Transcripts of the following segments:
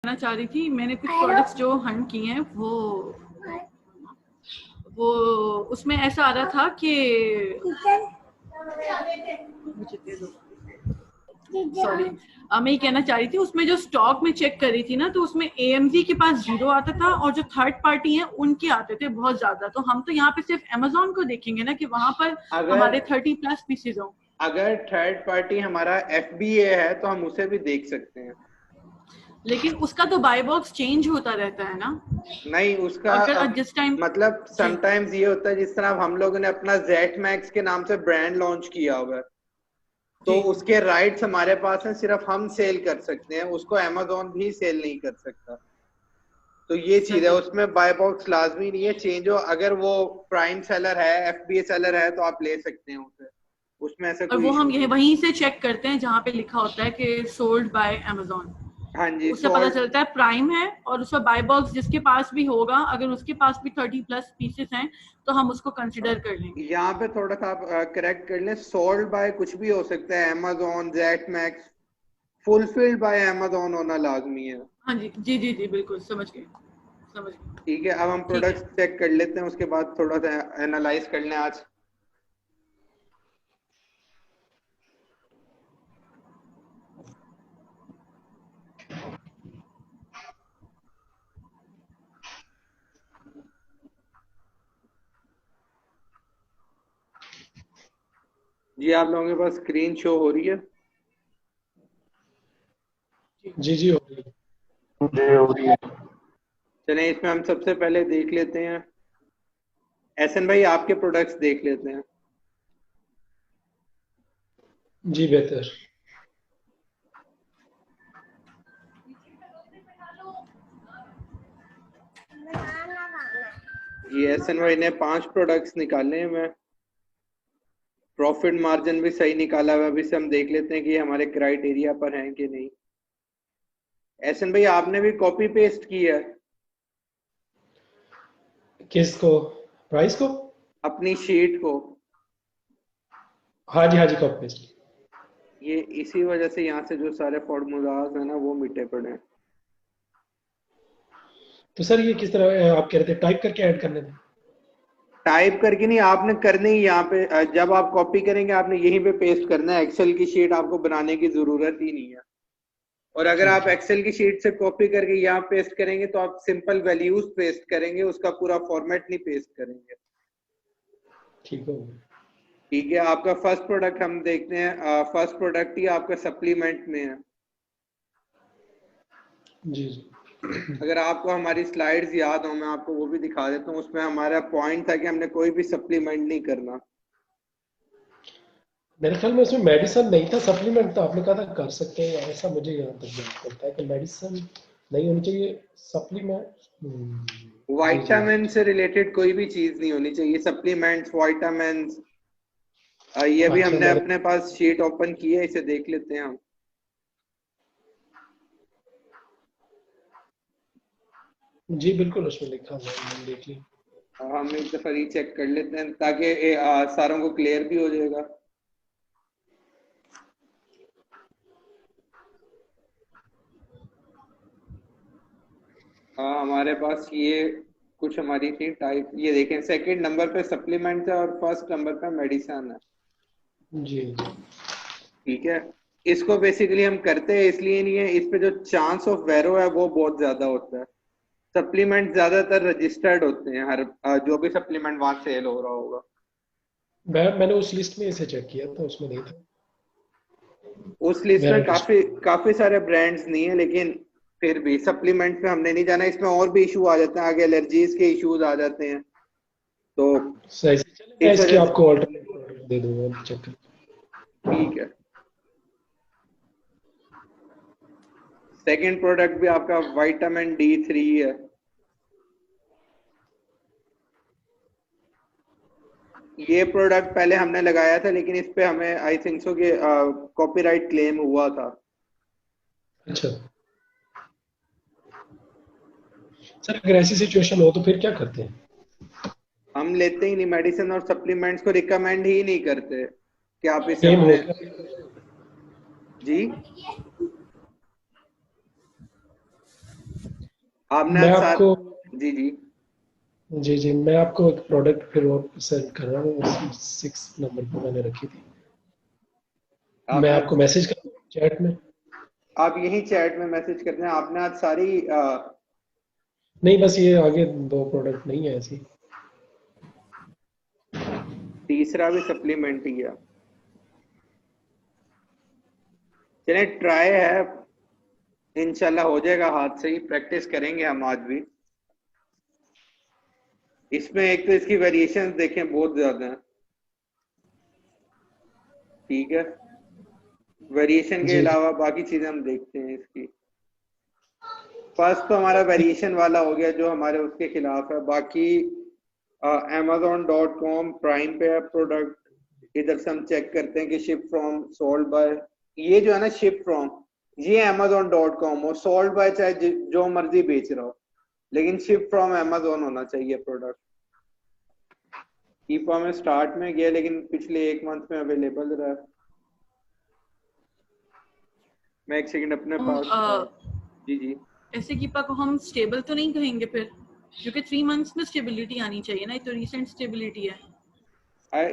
करना चाह रही थी, मैंने कुछ प्रोडक्ट्स जो हंट किए हैं वो उसमें ऐसा आ रहा था कि सॉरी, मैं ये कहना चाह रही थी, उसमें जो स्टॉक में चेक कर रही थी ना, तो उसमें AMZ के पास 0 आता था और जो थर्ड पार्टी है उनके आते थे बहुत ज्यादा। तो हम तो यहाँ पे सिर्फ Amazon को देखेंगे ना कि वहां पर हमारे 30+ पीसेज हों। अगर थर्ड पार्टी हमारा FBA है तो हम उसे भी देख सकते हैं, लेकिन उसका तो बाय बॉक्स चेंज होता रहता है ना। नहीं उसका अगर जिस टाइम मतलब समटाइम्स ये होता है, जिस तरह हम लोगों ने अपना जेट मैक्स के नाम से ब्रांड लॉन्च किया हुआ है, तो उसके राइट्स हमारे पास हैं, सिर्फ हम सेल कर सकते हैं, उसको Amazon भी सेल नहीं कर सकता। तो ये चीज है, उसमें बाय बॉक्स लाजमी नहीं है चेंज हो। अगर वो प्राइम सेलर है, FBA सेलर है, तो आप ले सकते हैं उसे, उसमें ऐसा और कोई वो इशू हम नहीं यही है। वहीं से चेक करते हैं जहाँ पे लिखा होता है कि सोल्ड बाय Amazon। हाँ जी, उससे पता चलता है प्राइम है, और उसका बाय बॉक्स जिसके पास भी होगा, अगर उसके पास भी 30+ पीसेस हैं तो हम उसको कंसिडर कर लेंगे। यहाँ पे थोड़ा सा आप करेक्ट कर लें, सोल्ड बाय कुछ भी हो सकता है, Amazon, jet max, fulfilled by Amazon होना लाजमी है। हाँ जी जी जी जी, बिल्कुल समझ गए समझ गए। ठीक है, अब हम प्रोडक्ट्स चेक कर लेते हैं, उसके बाद थोड़ा सा एनालाइज कर लें आज। जी आप लोगों के पास स्क्रीन शो हो रही है? जी जी हो रही है। चलें, इसमें हम सबसे पहले देख लेते हैं, एहसन भाई आपके प्रोडक्ट्स देख लेते हैं। जी बेहतर। ये एहसन भाई ने 5 प्रोडक्ट्स निकाले हैं, मैं प्रॉफिट मार्जिन भी सही निकाला हुआ है। अभी से हम देख लेते हैं कि ये हमारे क्राइटेरिया पर हैं कि नहीं। एहसन भाई आपने भी कॉपी पेस्ट की है किसको? प्राइस को? अपनी शीट को? हाँ जी कॉपी पेस्ट। ये इसी वजह से यहाँ से जो सारे फॉर्मूलाज है ना वो मिटे पड़े हैं। तो सर ये किस तरह आप कह रहे थे टाइप करके ऐड करने थे? टाइप करके नहीं, आपने करने ही यहाँ पे जब आप कॉपी करेंगे आपने यहीं पे पेस्ट करना है। एक्सेल की शीट आपको बनाने की जरूरत ही नहीं है। और अगर आप एक्सेल की शीट से कॉपी करके यहाँ पेस्ट करेंगे तो आप सिंपल वैल्यूज पेस्ट करेंगे, उसका पूरा फॉर्मेट नहीं पेस्ट करेंगे। ठीक है। ठीक है, आपका फर्स्ट प्रोडक्ट हम देखते हैं। फर्स्ट प्रोडक्ट ही आपका सप्लीमेंट में है। जी जी। अगर आपको हमारी स्लाइड्स याद हो, मैं आपको वो भी दिखा देता हूँ। उसमें हमारा पॉइंट था कि हमने कोई भी सप्लीमेंट नहीं करना। मेरे ख्याल में उसमें मेडिसिन नहीं था, सप्लीमेंट था। आपने कहा था कर सकते हैं, ऐसा मुझे यहाँ तक याद पड़ता है कि मेडिसिन नहीं होनी चाहिए, सप्लीमेंट। विटामिन से रिलेटेड कोई भी चीज नहीं होनी चाहिए, सप्लीमेंट्स, विटामिन। ये भी अच्छा, हमने अपने पास शीट ओपन की है, इसे देख लेते हैं हम। जी बिल्कुल, उसमें लिखा हुआ है, मैंने देख लिया। हम एक दफा रीचेक कर लेते हैं ताकि सारों को क्लियर भी हो जाएगा। हमारे पास ये कुछ हमारी थी टाइप, ये देखें सेकंड नंबर पे सप्लीमेंट है और फर्स्ट नंबर पे मेडिसिन है। जी ठीक है, इसको बेसिकली हम करते हैं इसलिए नहीं है, इस पे जो चांस ऑफ वेरो है वो बहुत ज्यादा होता है। सप्लीमेंट ज्यादातर रजिस्टर्ड होते हैं, हर जो भी सप्लीमेंट वहां सेल हो रहा होगा। मैंने उस लिस्ट में इसे चेक किया था, उसमें नहीं था। उस लिस्ट में मेरा लिस्ट। काफी काफी सारे ब्रांड्स नहीं है, लेकिन फिर भी सप्लीमेंट पे हमने नहीं जाना। इसमें और भी इशू आ जाते हैं, आगे एलर्जीज के इश्यूज आ जाते हैं, तो सही से चले, मैं इस इसकी वजह से। आपको ऑल्टरनेट दे दूंगा, चेक कर। ठीक है, सेकंड प्रोडक्ट भी आपका विटामिन D3 है। ये प्रोडक्ट पहले हमने लगाया था, लेकिन इस पे हमें आई थिंक सो कि कॉपीराइट क्लेम हुआ था। अच्छा सर, अगर ऐसी सिचुएशन हो तो फिर क्या करते हैं? हम लेते ही नहीं, मेडिसिन और सप्लीमेंट्स को रिकमेंड ही नहीं करते कि आप इसे क्लेम हो अपने। गया? जी आपने मैं आज साथ, आपको जी जी, जी मैं आपको एक प्रोडक्ट फिर और सेंड कर रहा हूँ, 6 नंबर पे मैंने रखी थी। मैं आपने आपको आज, मैसेज कर चैट में। आप यही चैट में मैसेज करते हैं। आपने आज सारी नहीं, बस ये आगे 2 प्रोडक्ट नहीं है ऐसी। तीसरा भी सप्लीमेंट ही है। चलिए ट्राई है, इंशाल्लाह हो जाएगा हाथ से ही, प्रैक्टिस करेंगे हम आज भी। इसमें एक तो इसकी वेरिएशंस देखें बहुत ज्यादा हैं, ठीक है। वेरिएशन के जी जी अलावा बाकी चीजें हम देखते हैं इसकी। फर्स्ट तो हमारा वेरिएशन वाला हो गया जो हमारे उसके खिलाफ है। बाकी amazon.com प्राइम पे है प्रोडक्ट, इधर से हम चेक करते हैं कि शिप फ्रॉम, सोल्ड बाय, ये जो है ना शिप फ्रॉम, ये amazon.com, और सोल्ड बाय चाहे जो मर्जी बेच रहा हो, लेकिन शिप फ्रॉम amazon होना चाहिए प्रोडक्ट। ई फॉर्म में स्टार्ट में गया लेकिन पिछले 1 मंथ में अवेलेबल रहा। मैं एक सेकंड अपने हम पास जी जी, ऐसे कीपा को हम स्टेबल तो नहीं कहेंगे फिर, क्योंकि 3 मंथ्स में स्टेबिलिटी आनी चाहिए ना, ये तो रिसेंट स्टेबिलिटी है।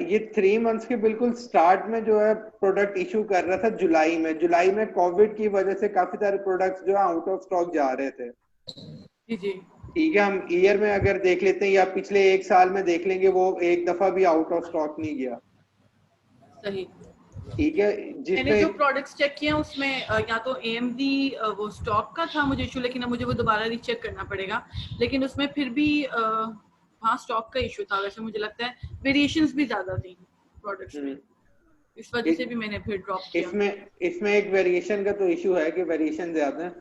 ये 3 मंथ्स के बिल्कुल स्टार्ट में जो है प्रोडक्ट इशू कर रहा था जुलाई में कोविड की वजह से काफी सारे प्रोडक्ट्स जो है आउट ऑफ स्टॉक जा रहे थे। जी जी, ठीक है, हम ईयर में अगर देख लेते हैं या पिछले 1 साल में देख लेंगे, वो एक दफा भी आउट ऑफ स्टॉक नहीं गया। सही। ठीक है, मैंने जिसमें जो प्रोडक्ट्स चेक किए हैं उसमें या तो AMD वो स्टॉक का था मुझे इशू, लेकिन अब मुझे वो दोबारा रीचेक करना पड़ेगा। लेकिन उसमें फिर भी हाँ स्टॉक का इशू था, वैसे मुझे लगता है वेरिएशंस भी ज्यादा थी प्रोडक्ट्स में, हम्म, इस वजह से भी मैंने फिर ड्रॉप किया। इसमें इसमें एक वेरिएशन का तो इशू है कि वेरिएशन ज्यादा है।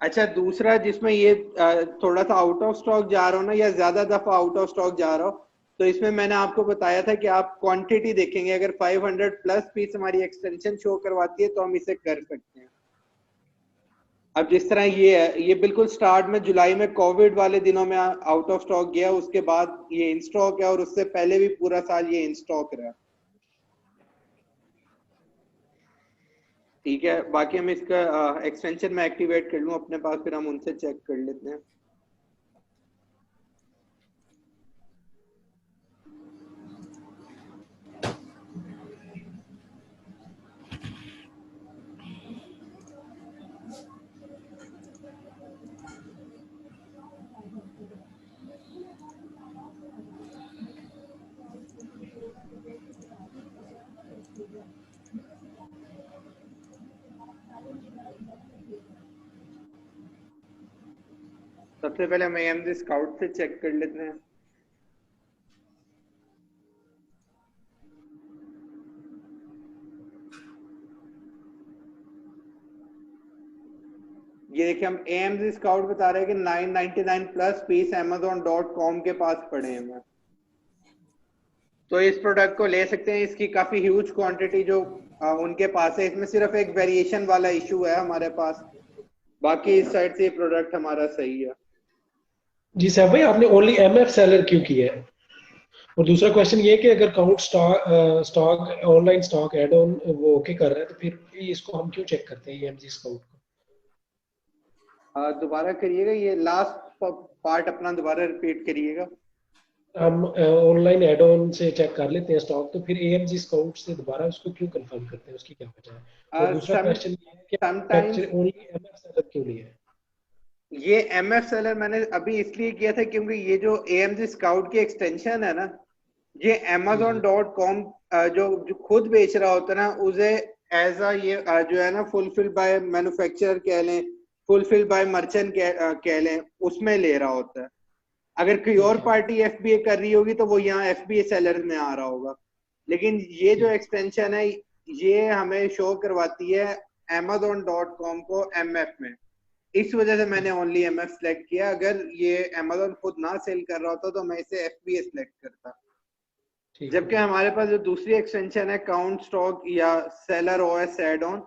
अच्छा, दूसरा जिसमें ये थोड़ा सा आउट ऑफ स्टॉक जा रहा हो ना, या ज्यादा दफा आउट ऑफ स्टॉक जा रहा हो, तो इसमें मैंने आपको बताया था कि आप क्वांटिटी देखेंगे, अगर 500 प्लस पीस हमारी एक्सटेंशन शो करवाती है तो हम इसे कर सकते हैं। अब जिस तरह ये है, ये बिल्कुल स्टार्ट में जुलाई में कोविड वाले दिनों में आउट ऑफ स्टॉक गया, उसके बाद ये इन स्टॉक है, और उससे पहले भी पूरा साल ये इन स्टॉक रहा। ठीक है, बाकी हम इसका एक्सटेंशन में एक्टिवेट कर लूँ अपने पास, फिर हम उनसे चेक कर लेते हैं। सबसे पहले हम AMD स्काउट से चेक कर लेते हैं। ये देखिए, हम AMD स्काउट बता रहे हैं कि 999 प्लस पीस amazon.com के पास पड़े हैं। तो इस प्रोडक्ट को ले सकते हैं, इसकी काफी ह्यूज क्वांटिटी जो उनके पास है। इसमें सिर्फ एक वेरिएशन वाला इशू है हमारे पास, बाकी इस साइड से ये प्रोडक्ट हमारा सही है। जी सैफ भाई, आपने ओनली MF सेलर क्यों किया है? और दूसरा क्वेश्चन ये कि अगर count stock online stock add on वो ओके कर रहा है, तो फिर भी इसको हम क्यों चेक करते हैं EMG स्काउट को? दोबारा करिएगा, ये लास्ट पार्ट अपना दोबारा रिपीट करिएगा। हम ऑनलाइन ऐड ऑन से चेक कर लेते हैं स्टॉक, तो फिर AMG स्काउट से दोबारा उसको क्यों कंफर्म करते हैं, उसकी क्या वजह है? और दूसरा सम क्वेश्चन ये है कि समटाइम्स ओनली MF सेलर क्यों लिया है? ये MF सेलर मैंने अभी इसलिए किया था क्योंकि ये जो AMG स्काउट की एक्सटेंशन है ना, ये जी जी amazon.com जो खुद बेच रहा होता है ना, उसे एज ये जो है ना फुलफिल बाय मैन्युफैक्चरर कह लें, फुलफिल बाय मर्चेंट कह लें, उसमें ले रहा होता है। अगर कोई और ठीक है पार्टी FBA कर रही होगी तो वो यहाँ FBA सेलर में आ रहा होगा। लेकिन ये जो ठीक एक्सटेंशन है, ये हमें शो करवाती है amazon.com को MF में। इस वजह से मैंने ओनली MF सेलेक्ट किया। अगर ये Amazon खुद ना सेल कर रहा होता तो मैं इसे FBA सेलेक्ट करता। ठीक है जबकि भाई। हमारे पास जो दूसरी एक्सटेंशन है काउंट स्टॉक या सेलर OS एड ऑन,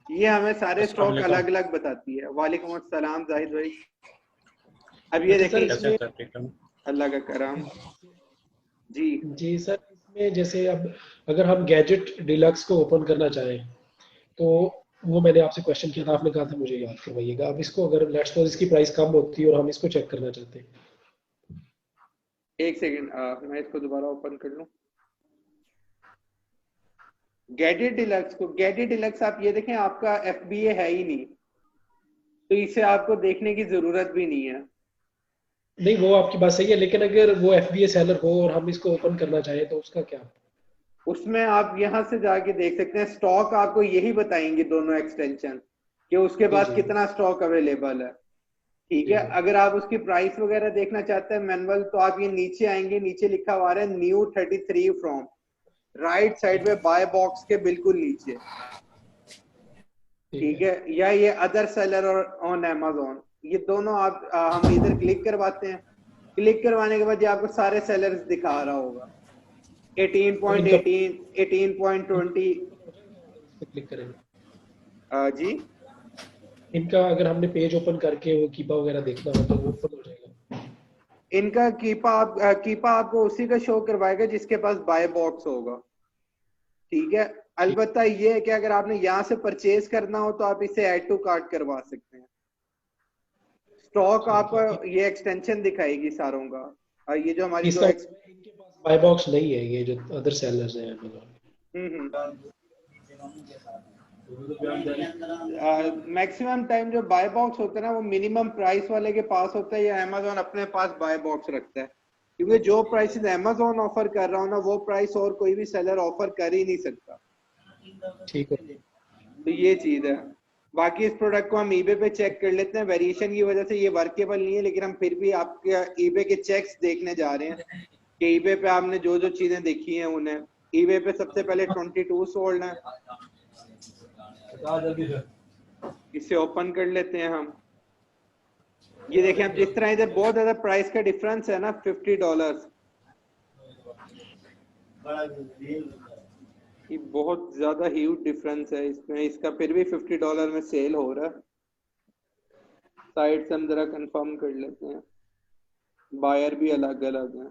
ये हमें सारे अस्सलाम स्टॉक वालेकुम। अलग अलग बताती है। वालेकुम अस्सलाम जाहिद भाई। अब ये अच्छा देखें सर, कैसे हैं इसमें सर, ठीक है? अल्लाह का करम। जी, जी सर, इसमें जैसे अब अगर हम गैजेट डिलक्स को ओपन करना चाहें, तो वो मैंने आपसे क्वेश्चन किया था, आपने कहा था मुझे याद करवाइएगा। अब इसको अगर लेट्स सपोज इसकी प्राइस कम होती है और हम इसको चेक करना चाहते हैं। एक सेकंड, मैं इसको दोबारा ओपन कर लूं। गैजेट डिलक्स को, गैजेट डिलक्स आप ये देखें, आपका FBA है ही नहीं, तो इसे आपको देखने की जरूरत भी नहीं है। नहीं वो आपकी बात सही है, लेकिन अगर वो FBA सेलर हो और हम इसको ओपन करना चाहें तो उसका क्या? उसमें आप यहां से जाके देख सकते हैं, स्टॉक आपको यही बताएंगे दोनों एक्सटेंशन, कि उसके जी बाद जी कितना स्टॉक अवेलेबल है। ठीक जी है, जी। अगर आप उसकी प्राइस वगैरह देखना चाहते हैं मैनुअल, तो आप ये नीचे आएंगे, नीचे लिखा हुआ है न्यू 33 फ्रॉम, राइट साइड में बाय बॉक्स के बिल्कुल नीचे। ठीक ठीक है। है, या ये अदर सेलर और ऑन Amazon, ये दोनों आप हम इधर क्लिक करवाते हैं। क्लिक करवाने के बाद ये आपको सारे सेलर्स दिखा रहा होगा, तो इनका 18.18, 18.20। क्लिक करेंगे, जी, इनका अगर हमने पेज ओपन करके वो कीपा वगैरह देखना हो तो वो ओपन हो जाएगा। इनका कीपा आपको उसी का शो करवाएगा जिसके पास बाय बॉक्स होगा। ठीक है, ठीक। अलबत्ता ये है कि अगर आपने यहाँ से परचेज करना हो तो आप इसे ऐड टू कार्ट करवा सकते हैं। स्टॉक ठीक आपको है। ये एक्सटेंशन दिखाएगी सारों का, और ये जो हमारी इसका दो इनके पास बाय बॉक्स नहीं है, ये जो अदर सेलर्स हैं Amazon हम्म मैक्सिमम टाइम जो बाय बॉक्स होता है ना, वो मिनिमम प्राइस वाले के पास होता है, या Amazon अपने पास बाय बॉक्स रखता है, क्योंकि जो प्राइसेस Amazon ऑफर कर रहा हो ना, वो प्राइस और कोई भी सेलर ऑफर कर ही नहीं सकता। में। ठीक है। तो ये चीज है। बाकी इस प्रोडक्ट को हम eBay पे चेक कर लेते हैं, वेरिएशन की वजह से ये वर्केबल नहीं है, लेकिन हम फिर भी आपके eBay के चेक्स देखने जा रहे हैं कि eBay पे आपने जो जो चीजें देखी हैं उन्हें। eBay पे सबसे पहले 22 सोल्ड है, इसे ओपन कर लेते हैं हम। ये देखें, अब जिस तरह इधर बहुत ज्यादा प्राइस का डिफरेंस है ना, $50, ये बहुत ज्यादा ह्यूज डिफरेंस है इसमें, इसका फिर भी $50 में सेल हो रहा है। साइड से हम जरा कंफर्म कर लेते हैं, बायर भी अलग अलग है।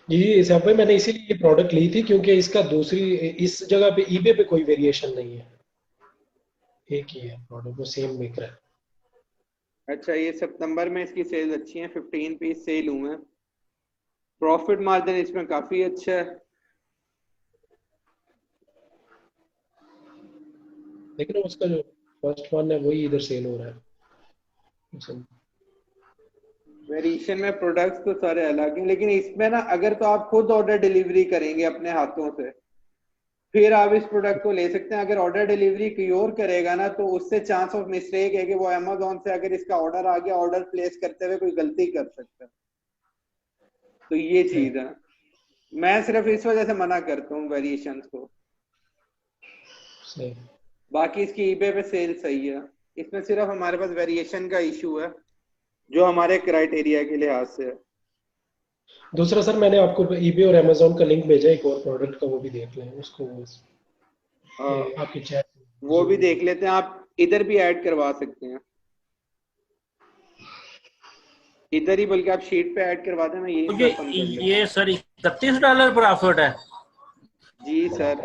जी जी साहब भाई, मैंने इसीलिए ये प्रोडक्ट ली थी क्योंकि इसका दूसरी इस जगह पे eBay पे कोई वेरिएशन नहीं है, एक ही है प्रोडक्ट, वो सेम मेकर है। अच्छा, ये सितंबर में इसकी सेल अच्छी है, 15 पीस सेल हुए हैं। प्रॉफिट मार्जिन इसमें काफी अच्छा है। लेकिन उसका जो फर्स्ट वन है वही इधर सेल हो रहा है। वेरिएशन में प्रोडक्ट्स तो सारे अलग हैं, लेकिन इसमें ना अगर तो आप खुद ऑर्डर डिलीवरी करेंगे अपने हाथों से, फिर आप इस प्रोडक्ट को ले सकते हैं। अगर ऑर्डर डिलीवरी कोई और करेगा ना, तो उससे चांस ऑफ मिस्टेक है कि वो Amazon से अगर इसका ऑर्डर आ गया, ऑर्डर प्लेस करते हुए कोई गलती कर सकता है। तो ये चीज है, मैं सिर्फ इस वजह से मना करता हूँ वेरिएशंस को। सही। बाकी इसकी eBay पे सेल सही है, इसमें सिर्फ हमारे पास वेरिएशन का इशू है जो हमारे क्राइटेरिया के लिहाज से है। दूसरा सर, मैंने आपको eBay और Amazon का लिंक भेजा एक और प्रोडक्ट का, वो भी देख लें उसको, ये आपकी चैट वो भी देख लेते हैं, आप इधर भी ऐड करवा सकते हैं, इधर ही, बल्कि आप शीट पे ऐड करवा दें, मैं यही मुझे ओपन कर लेता ये सर $31 प्रॉफिट है। हूं। जी सर।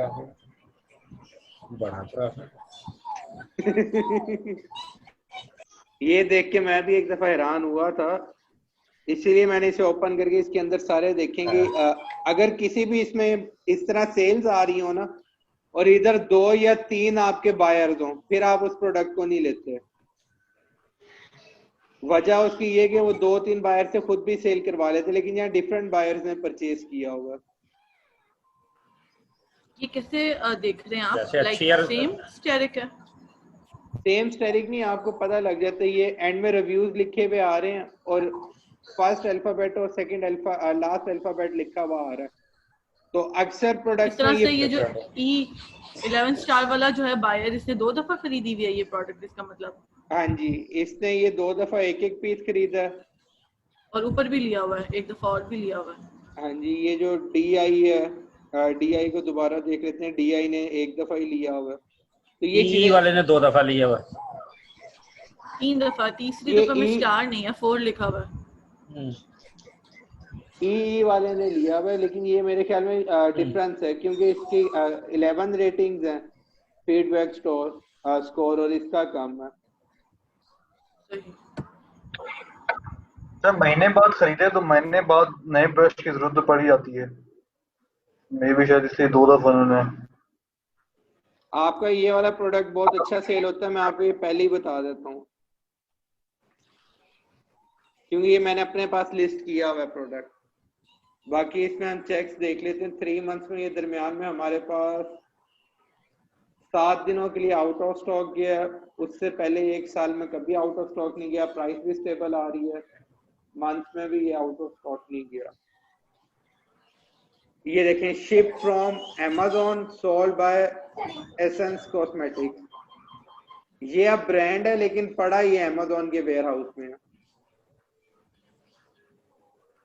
बड़ा प्रॉफिट। ये देख के मैं भी एक दफा हैरान हुआ था, इसीलिए मैंने इसे ओपन करके इसके अंदर सारे देखेंगे। अगर किसी भी इसमें इस तरह सेल्स आ रही हो ना, और इधर 2 या 3 आपके बायर्स हो, फिर आप उस प्रोडक्ट को नहीं लेते। वजह उसकी ये कि वो 2-3 बायर से खुद भी सेल करवा लेते, लेकिन यहाँ डिफरेंट बायर्स ने परचेज किया होगा। ये कैसे देख रहे हैं आप? जैसे लाइक अच्छी यार सेम स्टेरिक है? सेम स्टेरिक नहीं, आपको पता लग जाता है, ये एंड में रिव्यूज लिखे हुए आ रहे हैं, और फर्स्ट अल्फाबेट और सेकंड लास्ट अल्फाबेट लिखा हुआ आ रहा है। तो अक्सर इस प्रोडक्ट्स में तरह ये से ये जो E11 स्टार वाला जो है बायर, इसने 2 दफा खरीदी हुई है ये प्रोडक्ट, इसका मतलब? हाँ जी, इसने ये 2 दफा एक पीस खरीदा है। और ऊपर भी लिया हुआ है, एक दफा और भी लिया हुआ है। हाँ जी, ये जो DI है, DI को दोबारा देख लेते हैं, DI ने एक दफा ही लिया हुआ है। तो ये ई वाले ने 2 दफा लिया हुआ। 3 दफा, तीसरी ये दफा में स्टार नहीं है, 4 लिखा हुआ है। ई वाले ने लिया हुआ है, लेकिन ये मेरे ख्याल में डिफरेंस है, क्योंकि इसकी 11 रेटिंग्स हैं फीडबैक स्कोर और इसका कम है। सही। जब महीने बाद खरीदे तो महीने बाद नए ब्रश की जरूरत तो पड़ ही जाती है। मे भी शायद इसलिए 2 दफा उन्होंने। आपका ये वाला प्रोडक्ट बहुत अच्छा सेल होता है, मैं आपको ये पहले ही बता देता हूँ, क्योंकि ये मैंने अपने पास लिस्ट किया हुआ है प्रोडक्ट। बाकी इसमें हम चेक्स देख लेते हैं। 3 मंथ्स में ये दरमियान में हमारे पास 7 दिनों के लिए आउट ऑफ स्टॉक गया, उससे पहले 1 साल में कभी आउट ऑफ स्टॉक नहीं गया, प्राइस भी स्टेबल आ रही है, मंथ में भी ये आउट ऑफ स्टॉक नहीं गया। ये देखें, ship from Amazon sold by essence cosmetics, ये अब ब्रांड है लेकिन पड़ा ये Amazon के वेयर हाउस में है।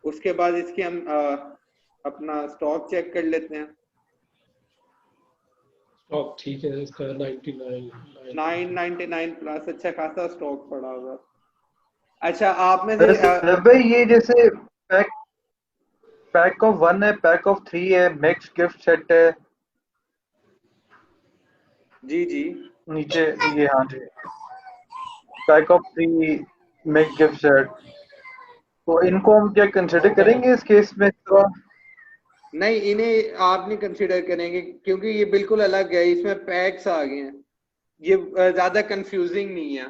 उसके बाद इसके हम अपना स्टॉक चेक कर लेते हैं। स्टॉक ठीक है इसका 999 प्लस अच्छा खासा स्टॉक पड़ा हुआ। अच्छा, आप में से भाई ये जैसे पैक ऑफ 1 है, पैक ऑफ 3 है, मिक्स गिफ्ट सेट है। जी जी नीचे ये, हाँ जी, pack of 3 mix gift set, तो इनको हम क्या कंसिडर करेंगे इस केस में? तो नहीं, इन्हें आप नहीं कंसीडर करेंगे क्योंकि ये बिल्कुल अलग है, इसमें पैक्स आ गए हैं, ये ज्यादा कंफ्यूजिंग नहीं है।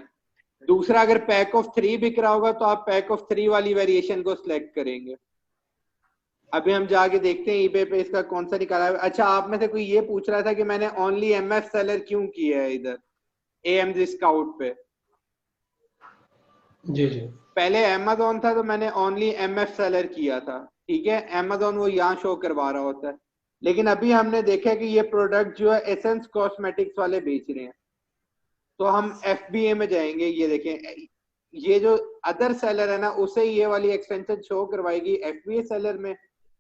दूसरा, अगर पैक ऑफ 3 बिक रहा होगा तो आप पैक ऑफ 3 वाली वेरिएशन को सिलेक्ट करेंगे। अभी हम जाके देखते हैं eBay पे इसका कौन सा निकाला है। अच्छा, आप में से कोई ये पूछ रहा था कि मैंने ओनली MF सेलर क्यों किया है इधर AMZ स्काउट पे। जी जी पहले Amazon था तो मैंने ओनली MF सेलर किया था, ठीक है, Amazon वो यहाँ शो करवा रहा होता है। लेकिन अभी हमने देखा कि ये प्रोडक्ट जो है एसेंस कॉस्मेटिक्स वाले बेच रहे हैं, तो हम FBA में जाएंगे। ये देखें, ये जो अदर सेलर है ना, उसे ये वाली एक्सटेंशन शो करवाएगी FBA सेलर में,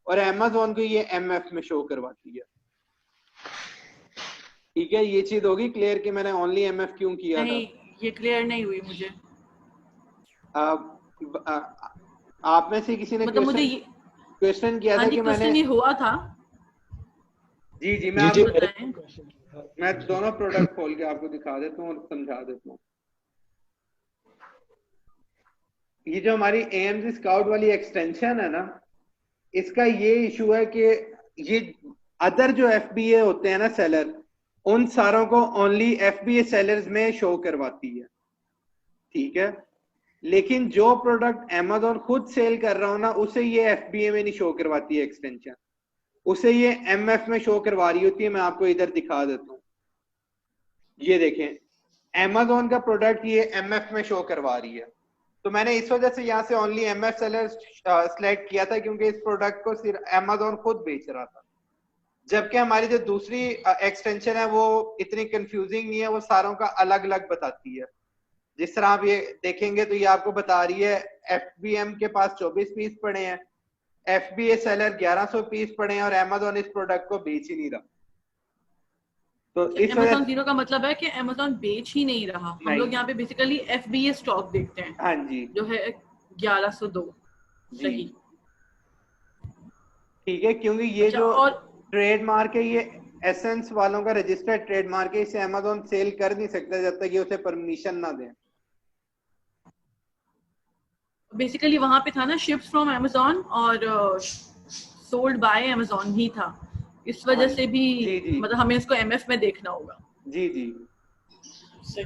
और Amazon को ये MF में शो करवाती है। ठीक है, ये चीज होगी क्लियर कि मैंने ओनली MF क्यों किया नहीं, ये क्लियर नहीं हुई मुझे। आप में से किसी ने मतलब मुझे ये क्वेश्चन किया हाँ था जी, कि मैंने क्वेश्चन ये हुआ था। जी जी जी जी बताएं। मैं दोनों प्रोडक्ट खोल के आपको दिखा देता हूँ और समझा देता हूँ। ये जो हमारी AMZ स्काउट वाली एक्सटेंशन है ना, इसका ये इशू है कि ये अदर जो FBA होते हैं ना सेलर, उन सारों को ओनली FBA सेलर्स में शो करवाती है, ठीक है। लेकिन जो प्रोडक्ट Amazon खुद सेल कर रहा हो ना, उसे ये FBA में नहीं शो करवाती है एक्सटेंशन, उसे ये MF में शो करवा रही होती है। मैं आपको इधर दिखा देता हूँ, ये देखें, Amazon का प्रोडक्ट ये MF में शो करवा रही है। तो मैंने इस वजह से यहाँ से ओनली MF सेलर सिलेक्ट किया था, क्योंकि इस प्रोडक्ट को सिर्फ Amazon खुद बेच रहा था। जबकि हमारी जो दूसरी एक्सटेंशन है वो इतनी कंफ्यूजिंग नहीं है, वो सारों का अलग अलग बताती है। जिस तरह आप ये देखेंगे तो ये आपको बता रही है FBM के पास 24 पीस पड़े हैं, FBA सेलर 1100 पीस पड़े हैं, और Amazon इस प्रोडक्ट को बेच ही नहीं रहा। तो इस Amazon जीरो का मतलब है कि Amazon बेच ही नहीं रहा। हम लोग यहाँ पे बेसिकली FBA स्टॉक देखते हैं, हाँ जी, जो है 1102। सही, ठीक है, क्योंकि ये अच्छा, जो और ट्रेडमार्क है ये एसेंस वालों का रजिस्टर्ड ट्रेडमार्क है, इसे Amazon सेल कर नहीं सकता जब तक ये उसे परमिशन ना दें। बेसिकली वहां पे था ना शिप्स फ्रॉम Amazon और सोल्ड बाय Amazon ही था, इस वजह से भी जी। मतलब हमें इसको MF में देखना होगा। जी जी सही।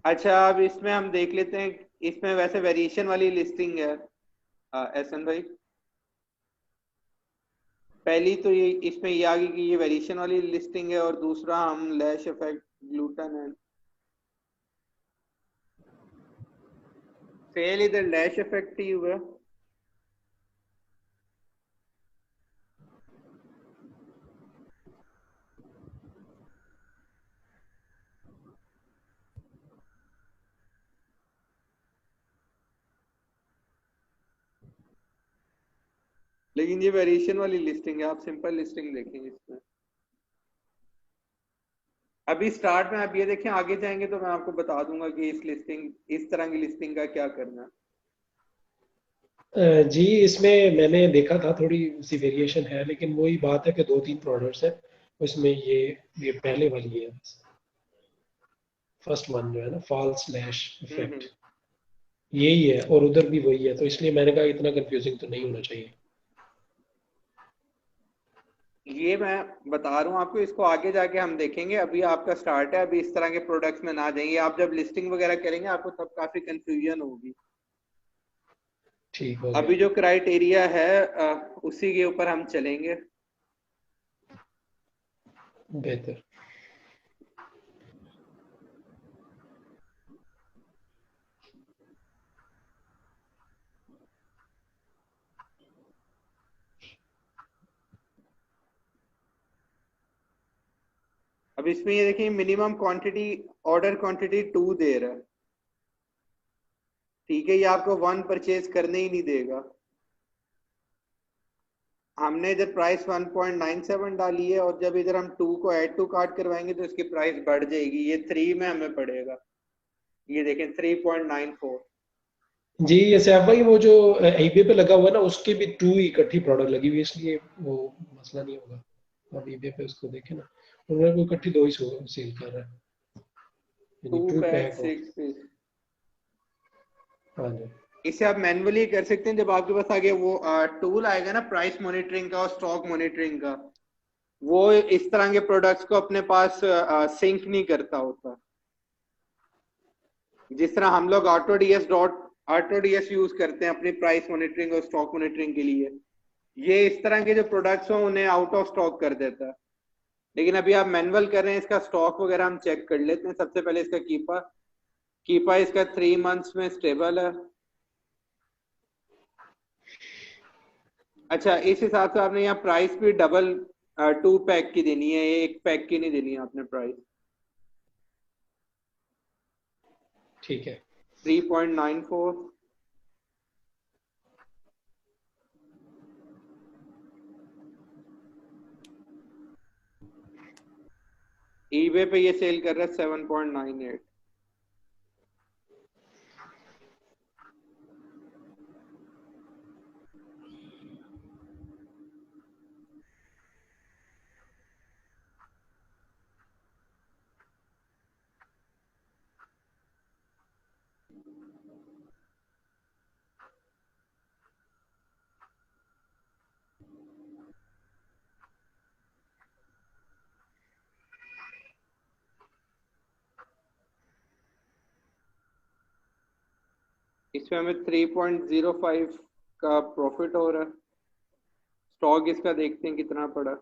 अच्छा, अब इसमें हम देख लेते हैं, इसमें वैसे वेरिएशन वाली लिस्टिंग है एहसन भाई। पहली तो ये इसमें ये आ गई कि ये वेरिएशन वाली लिस्टिंग है, और दूसरा हम लैश इफेक्ट ग्लूटन एंड सेल इधर लैश इफेक्ट ही हुआ। लेकिन ये वेरिएशन वाली लिस्टिंग है, आप सिंपल लिस्टिंग देखेंगे इसमें। अभी स्टार्ट में आप ये देखें, आगे जाएंगे तो मैं आपको बता दूंगा कि इस तरह की लिस्टिंग का क्या करना है। जी इसमें मैंने देखा था थोड़ी सी वेरिएशन है, लेकिन वही बात है कि 2-3 प्रोडक्ट्स हैं, उसमें ये पहले वाली है, फर्स्ट वन जो है ना, फॉल स्लैश इफेक्ट, यही है और उधर भी वही है, तो इसलिए मैंने कहा इतना कंफ्यूजिंग तो नहीं होना चाहिए। ये मैं बता रहा हूँ आपको, इसको आगे जाके हम देखेंगे, अभी आपका स्टार्ट है, अभी इस तरह के प्रोडक्ट्स में ना जाएंगे, आप जब लिस्टिंग वगैरह करेंगे आपको तब काफी कंफ्यूजन होगी। ठीक हो अभी गया। जो क्राइटेरिया है उसी के ऊपर हम चलेंगे। बेहतर। अब इसमें ये देखिए मिनिमम क्वांटिटी, ऑर्डर क्वांटिटी 2 दे रहा है, ठीक है, ये आपको 1 परचेज करने ही नहीं देगा। हमने इधर प्राइस 1.97 डाली है और जब इधर हम 2 को ऐड टू कार्ट करवाएंगे तो इसकी प्राइस बढ़ जाएगी, ये 3 में हमें पड़ेगा, ये देखें 3.94। जी ये सैफ भाई वो जो ईबे पे लगा हुआ है ना, उसके भी 2 इकट्ठी प्रोडक्ट लगी हुई है, इसलिए वो मसला नहीं होगा। अब ईबे पे उसको देखें ना, उन्होंने कोई इकट्ठी 2 ही सेल कर रहा है, 2 यानी 2 पैक पैक हो। 6 पीस। हाँ जी। इसे आप मैनुअली कर सकते हैं, जब आपके पास आगे वो टूल आएगा ना प्राइस मॉनिटरिंग का और स्टॉक मॉनिटरिंग का, वो इस तरह के प्रोडक्ट्स को अपने पास सिंक नहीं करता होता। जिस तरह हम लोग ऑटोडीएस यूज करते हैं अपनी प्राइस मॉनिटरिंग और स्टॉक मॉनिटरिंग के लिए, ये इस तरह के जो प्रोडक्ट्स हो उन्हें आउट ऑफ स्टॉक कर देता है। लेकिन अभी आप मैनुअल कर रहे हैं, इसका स्टॉक वगैरह हम चेक कर लेते हैं। सबसे पहले इसका कीपा इसका 3 मंथ्स में स्टेबल है। अच्छा, इस हिसाब से आपने यहाँ प्राइस भी डबल 2 पैक की देनी है, 1 पैक की नहीं देनी है आपने प्राइस। ठीक है। 3.94। ईबे पे ये सेल कर रहा है 7.98। इसमें हमें 3.05 का प्रॉफिट हो रहा है। स्टॉक इसका देखते हैं कितना पड़ा।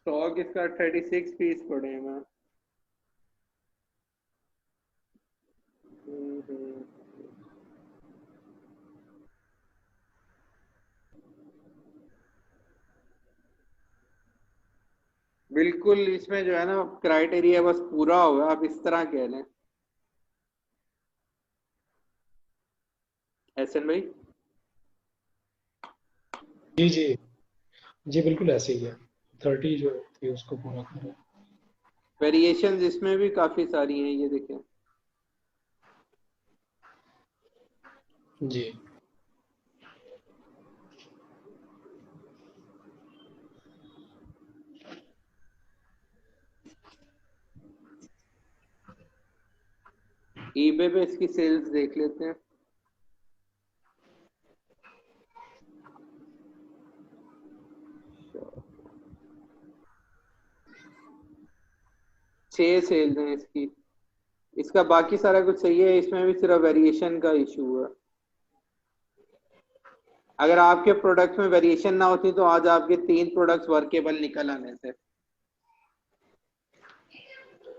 स्टॉक इसका 36 पीस पड़े हैं। बिल्कुल इसमें जो है ना क्राइटेरिया बस पूरा होगा, आप इस तरह कह लें। एहसन भाई जी जी जी बिल्कुल ऐसे ही है, 30 जो थी उसको पूरा करो। वेरिएशंस इसमें भी काफी सारी हैं, ये देखें। जी ईबे पे इसकी सेल्स देख लेते हैं। छह सेल्स हैं इसकी। इसका बाकी सारा कुछ सही है, इसमें भी सिर्फ वेरिएशन का इशू है। अगर आपके प्रोडक्ट्स में वेरिएशन ना होती तो आज आपके 3 प्रोडक्ट्स वर्केबल निकल आने थे।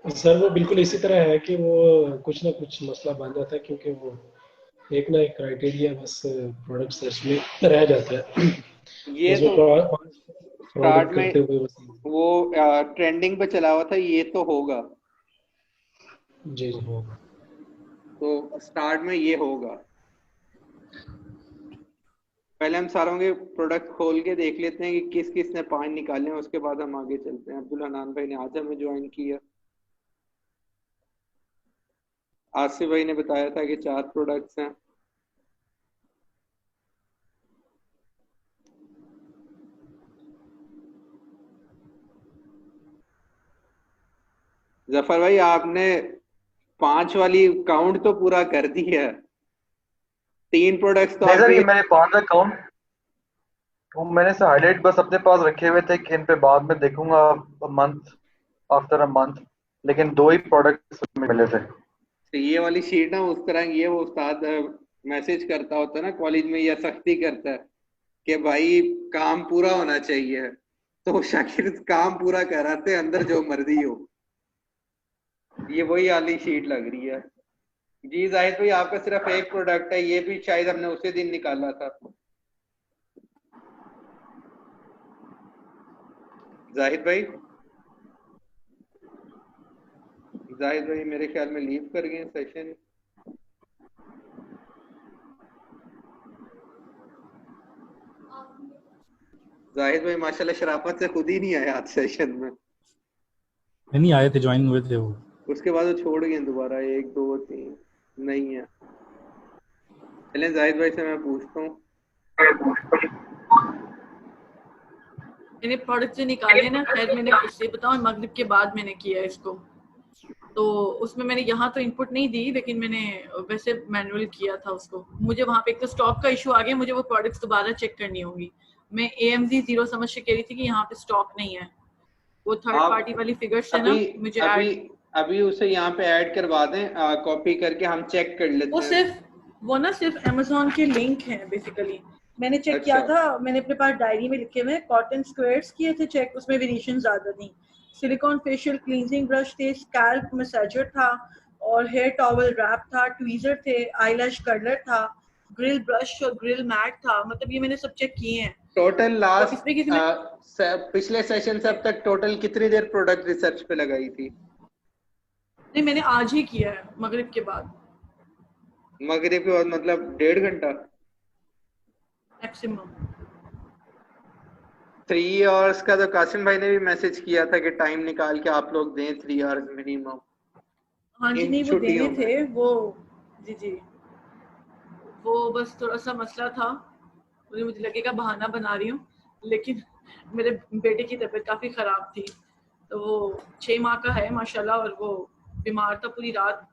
सर वो बिल्कुल इसी तरह है कि वो कुछ ना कुछ मसला बन जाता है, क्योंकि वो एक ना एक क्राइटेरिया बस प्रोडक्ट सर्च में रह जाता है। ये उसमें तो स्टार्ट प्रोडक्ट में करते हुए बस। वो ट्रेंडिंग पे चला हुआ था, ये तो होगा। जी जी होगा। तो स्टार्ट में ये होगा। पहले हम सारों के प्रोडक्ट खोल के देख लेते हैं कि किस किस ने 5 निकाले हैं, उसके बाद हम आगे चलते हैं। अब्दुल हनान भाई ने आज हमें ज्वाइन किया। आसिफ भाई ने बताया था कि 4 प्रोडक्ट्स हैं। जफर भाई आपने 5 वाली काउंट तो पूरा कर दी है। 3 प्रोडक्ट्स तो नहीं सर, अभी। ये मैंने 5 अकाउंट वो मैंने से हाईलाइट बस अपने पास रखे हुए थे कि इन पे बाद में देखूंगा मंथ आफ्टर अ मंथ, लेकिन 2 ही प्रोडक्ट्स मिले थे। तो ये वाली शीट ना उस तरह की है, वो उस्ताद मैसेज करता होता है ना कॉलेज में, या सख्ती करता है कि भाई काम पूरा होना चाहिए, तो शाकिर काम पूरा कराते अंदर जो मर्जी हो। ये वही वाली शीट लग रही है। जी जाहिद भाई आपका सिर्फ एक प्रोडक्ट है, ये भी शायद हमने उसी दिन निकाला था। जाहिद भाई, जाहिद भाई मेरे ख्याल में लीव कर गए सेशन। जाहिद भाई माशाल्लाह शराफत से खुद ही नहीं आया आज सेशन में। नहीं आए थे, ज्वाइन हुए थे वो। उसके बाद वो छोड़ गए दोबारा, 1 2 3 नहीं है। चलें जाहिद भाई से मैं पूछता हूँ। मैंने प्रोडक्ट जो निकाले ना, खैर मैंने इससे बताऊं मगरिब के बाद मैंने किया इसको, तो उसमें मैंने यहाँ तो इनपुट नहीं दी, लेकिन मैंने वैसे मैनुअल किया था उसको। मुझे वहाँ पे एक तो स्टॉक का इशू आ गया, मुझे वो प्रोडक्ट्स दोबारा चेक करनी होंगी। मैं AMZ 0 समझ के कह रही थी कि यहाँ पे स्टॉक नहीं है, वो थर्ड आप पार्टी वाली फिगर्स है ना, अभी मुझे अभी ऐड अभी उसे यहाँ पे ऐड करवा दें, कॉपी करके हम चेक कर वो लेते हैं। सिर्फ वो ना सिर्फ अमेजोन के लिंक हैं बेसिकली। मैंने चेक किया अच्छा। था, मैंने अपने पास डायरी में लिखे हुए कॉटन स्क्वेयर्स किए थे चेक, उसमें वेरिएशन ज्यादा नहीं। सिलिकॉन फेशियल क्लींजिंग ब्रश थे, स्कैल्प मसाजर था, और हेयर टॉवल रैप था, ट्वीजर थे, आईलैश कर्लर था, ग्रिल ब्रश और ग्रिल मैट था। मतलब ये मैंने सब चेक किए हैं। टोटल और लास्ट इसमें किसी ने पिछले सेशन से अब तक टोटल कितनी देर प्रोडक्ट रिसर्च पे लगाई थी? नहीं, मैंने आज ही किया है मगरिब के बाद मगरिब के बाद मतलब 1.5 घंटा। मैक्सिमम। 3 आवर्स का तो कासिम भाई ने भी मैसेज किया था कि टाइम निकाल के आप लोग दें 3 आवर्स मिनिमम हाँ जी, इन नहीं वो देने छुट्टियों में। थे वो। जी जी, वो बस थोड़ा सा मसला था, मुझे लगेगा बहाना बना रही हूँ, लेकिन मेरे बेटे की तबीयत काफी खराब थी, तो वो 6 माह का है माशाल्लाह, और वो बीमार था, पूरी रात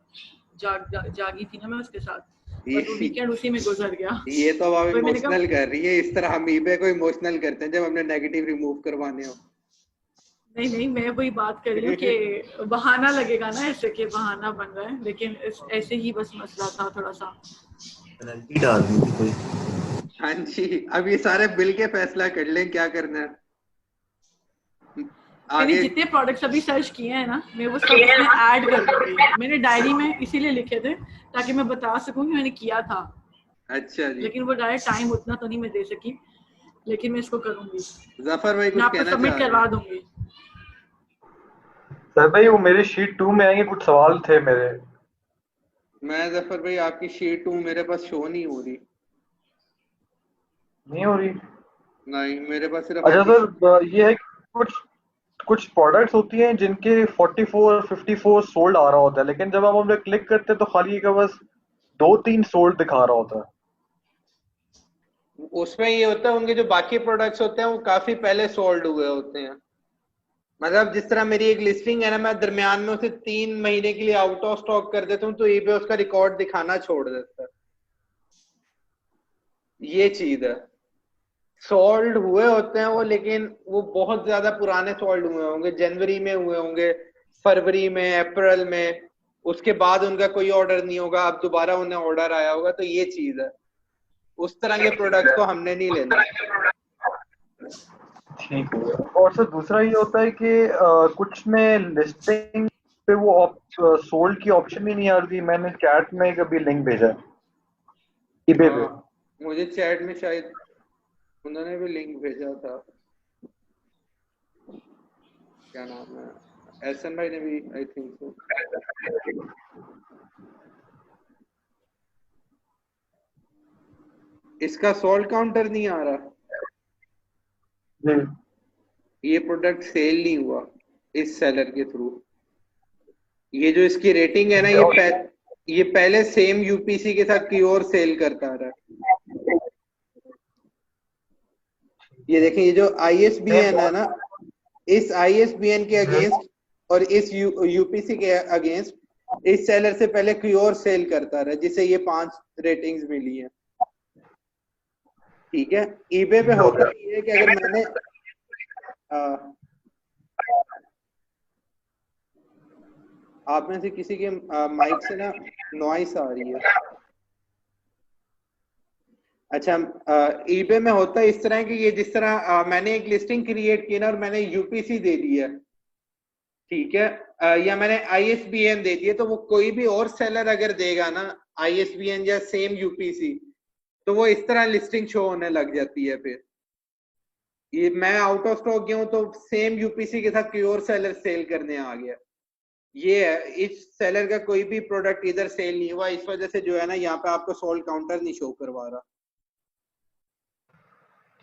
जागी थी ना मैं उसके साथ, बस वो ये वीकेंड उसी में गुजर गया। ये तो अब आप फिर मैंने कहा इमोशनल कर रही है, इस तरह हम ईबे को इमोशनल करते हैं जब हमने नेगेटिव रिमूव करवाने हो। नहीं नहीं, मैं वही बात कर रही हूँ कि बहाना लगेगा ना ऐसे, कि बहाना बन रहा है, लेकिन ऐसे ही बस मसला था थोड़ा सा। पेनल्टी डाल दी थी कोई। हाँ जी, अब ये सारे बिल के फैसला कर लें क्या करना है मैंने आगे। जितने प्रोडक्ट्स अभी सर्च किए हैं ना, मैं वो सब इसमें ऐड कर दूंगी। मैंने डायरी में इसीलिए लिखे थे ताकि मैं बता सकूं कि मैंने किया था, अच्छा जी। लेकिन वो डायरेक्ट टाइम उतना तो नहीं मैं दे सकी, लेकिन मैं इसको करूंगी, जफर भाई मैं कुछ आपको कहना चाह सबमिट रहे करवा हैं? दूंगी। सर भाई वो मेरी शीट 2 में आएंगे, कुछ सवाल थे मेरे। मैं जफर भाई आपकी शीट 2 मेरे पास शो नहीं हो रही। नहीं हो रही? नहीं मेरे पास सिर्फ अच्छा आपकी सर, ये है कि कुछ कुछ प्रोडक्ट्स होती हैं जिनके 44 54 सोल्ड आ रहा होता है, लेकिन जब हम उन पर क्लिक करते हैं तो खाली का बस 2-3 सोल्ड दिखा रहा होता है। उसमें ये होता है उनके जो बाकी प्रोडक्ट्स होते हैं वो काफी पहले सोल्ड हुए होते हैं। मतलब जिस तरह मेरी एक लिस्टिंग है ना, मैं दरमियान में उसे 3 महीने के लिए आउट ऑफ स्टॉक कर देता हूँ तो ईबे उसका रिकॉर्ड दिखाना छोड़ देता है। ये चीज है। सोल्ड हुए होते हैं वो, लेकिन वो बहुत ज्यादा पुराने सोल्ड हुए होंगे, जनवरी में हुए होंगे, फरवरी में, अप्रैल में, उसके बाद उनका कोई ऑर्डर नहीं होगा, अब दोबारा उन्हें ऑर्डर आया होगा। तो ये चीज है, उस तरह के प्रोडक्ट्स को हमने नहीं लेना। ठीक है। और सर दूसरा ये होता है कि कुछ में लिस्टिंग पे वो सोल्ड की ऑप्शन ही नहीं आ रही। मैंने चैट में कभी लिंक भेजा है eBay पे। हाँ, मुझे चैट में शायद उन्होंने भी लिंक भेजा था, क्या नाम है, एहसन भाई ने भी, आई थिंक सो। इसका सोल्ड काउंटर नहीं आ रहा, ये प्रोडक्ट सेल नहीं हुआ इस सेलर के थ्रू। ये जो इसकी रेटिंग है ना, ये पहले सेम यूपीसी के साथ की और सेल करता रहा है। ये देखें, ये जो ISBN है ना, इस ISBN के अगेंस्ट और इस यूपीसी के अगेंस्ट इस सेलर से पहले कोई और सेल करता रहा, जिसे ये 5 रेटिंग्स मिली हैं। ठीक है, eBay पे होता ये है कि अगर मैंने आप में से किसी के माइक से ना नॉइस आ रही है। अच्छा, eBay में होता है इस तरह कि ये जिस तरह मैंने एक लिस्टिंग क्रिएट की ना और मैंने यूपीसी दे दी है, ठीक है, या मैंने ISBN दे दिया, तो वो कोई भी और सेलर अगर देगा ना ISBN या सेम यूपीसी, तो वो इस तरह लिस्टिंग शो होने लग जाती है। फिर ये मैं आउट ऑफ स्टॉक गया हूं तो सेम यूपीसी के साथ कोई और सेलर सेल करने आ गया। ये है, इस सेलर का कोई भी प्रोडक्ट इधर सेल नहीं हुआ, इस वजह से जो है ना यहाँ पे आपको सोल्ड काउंटर नहीं शो करवा रहा।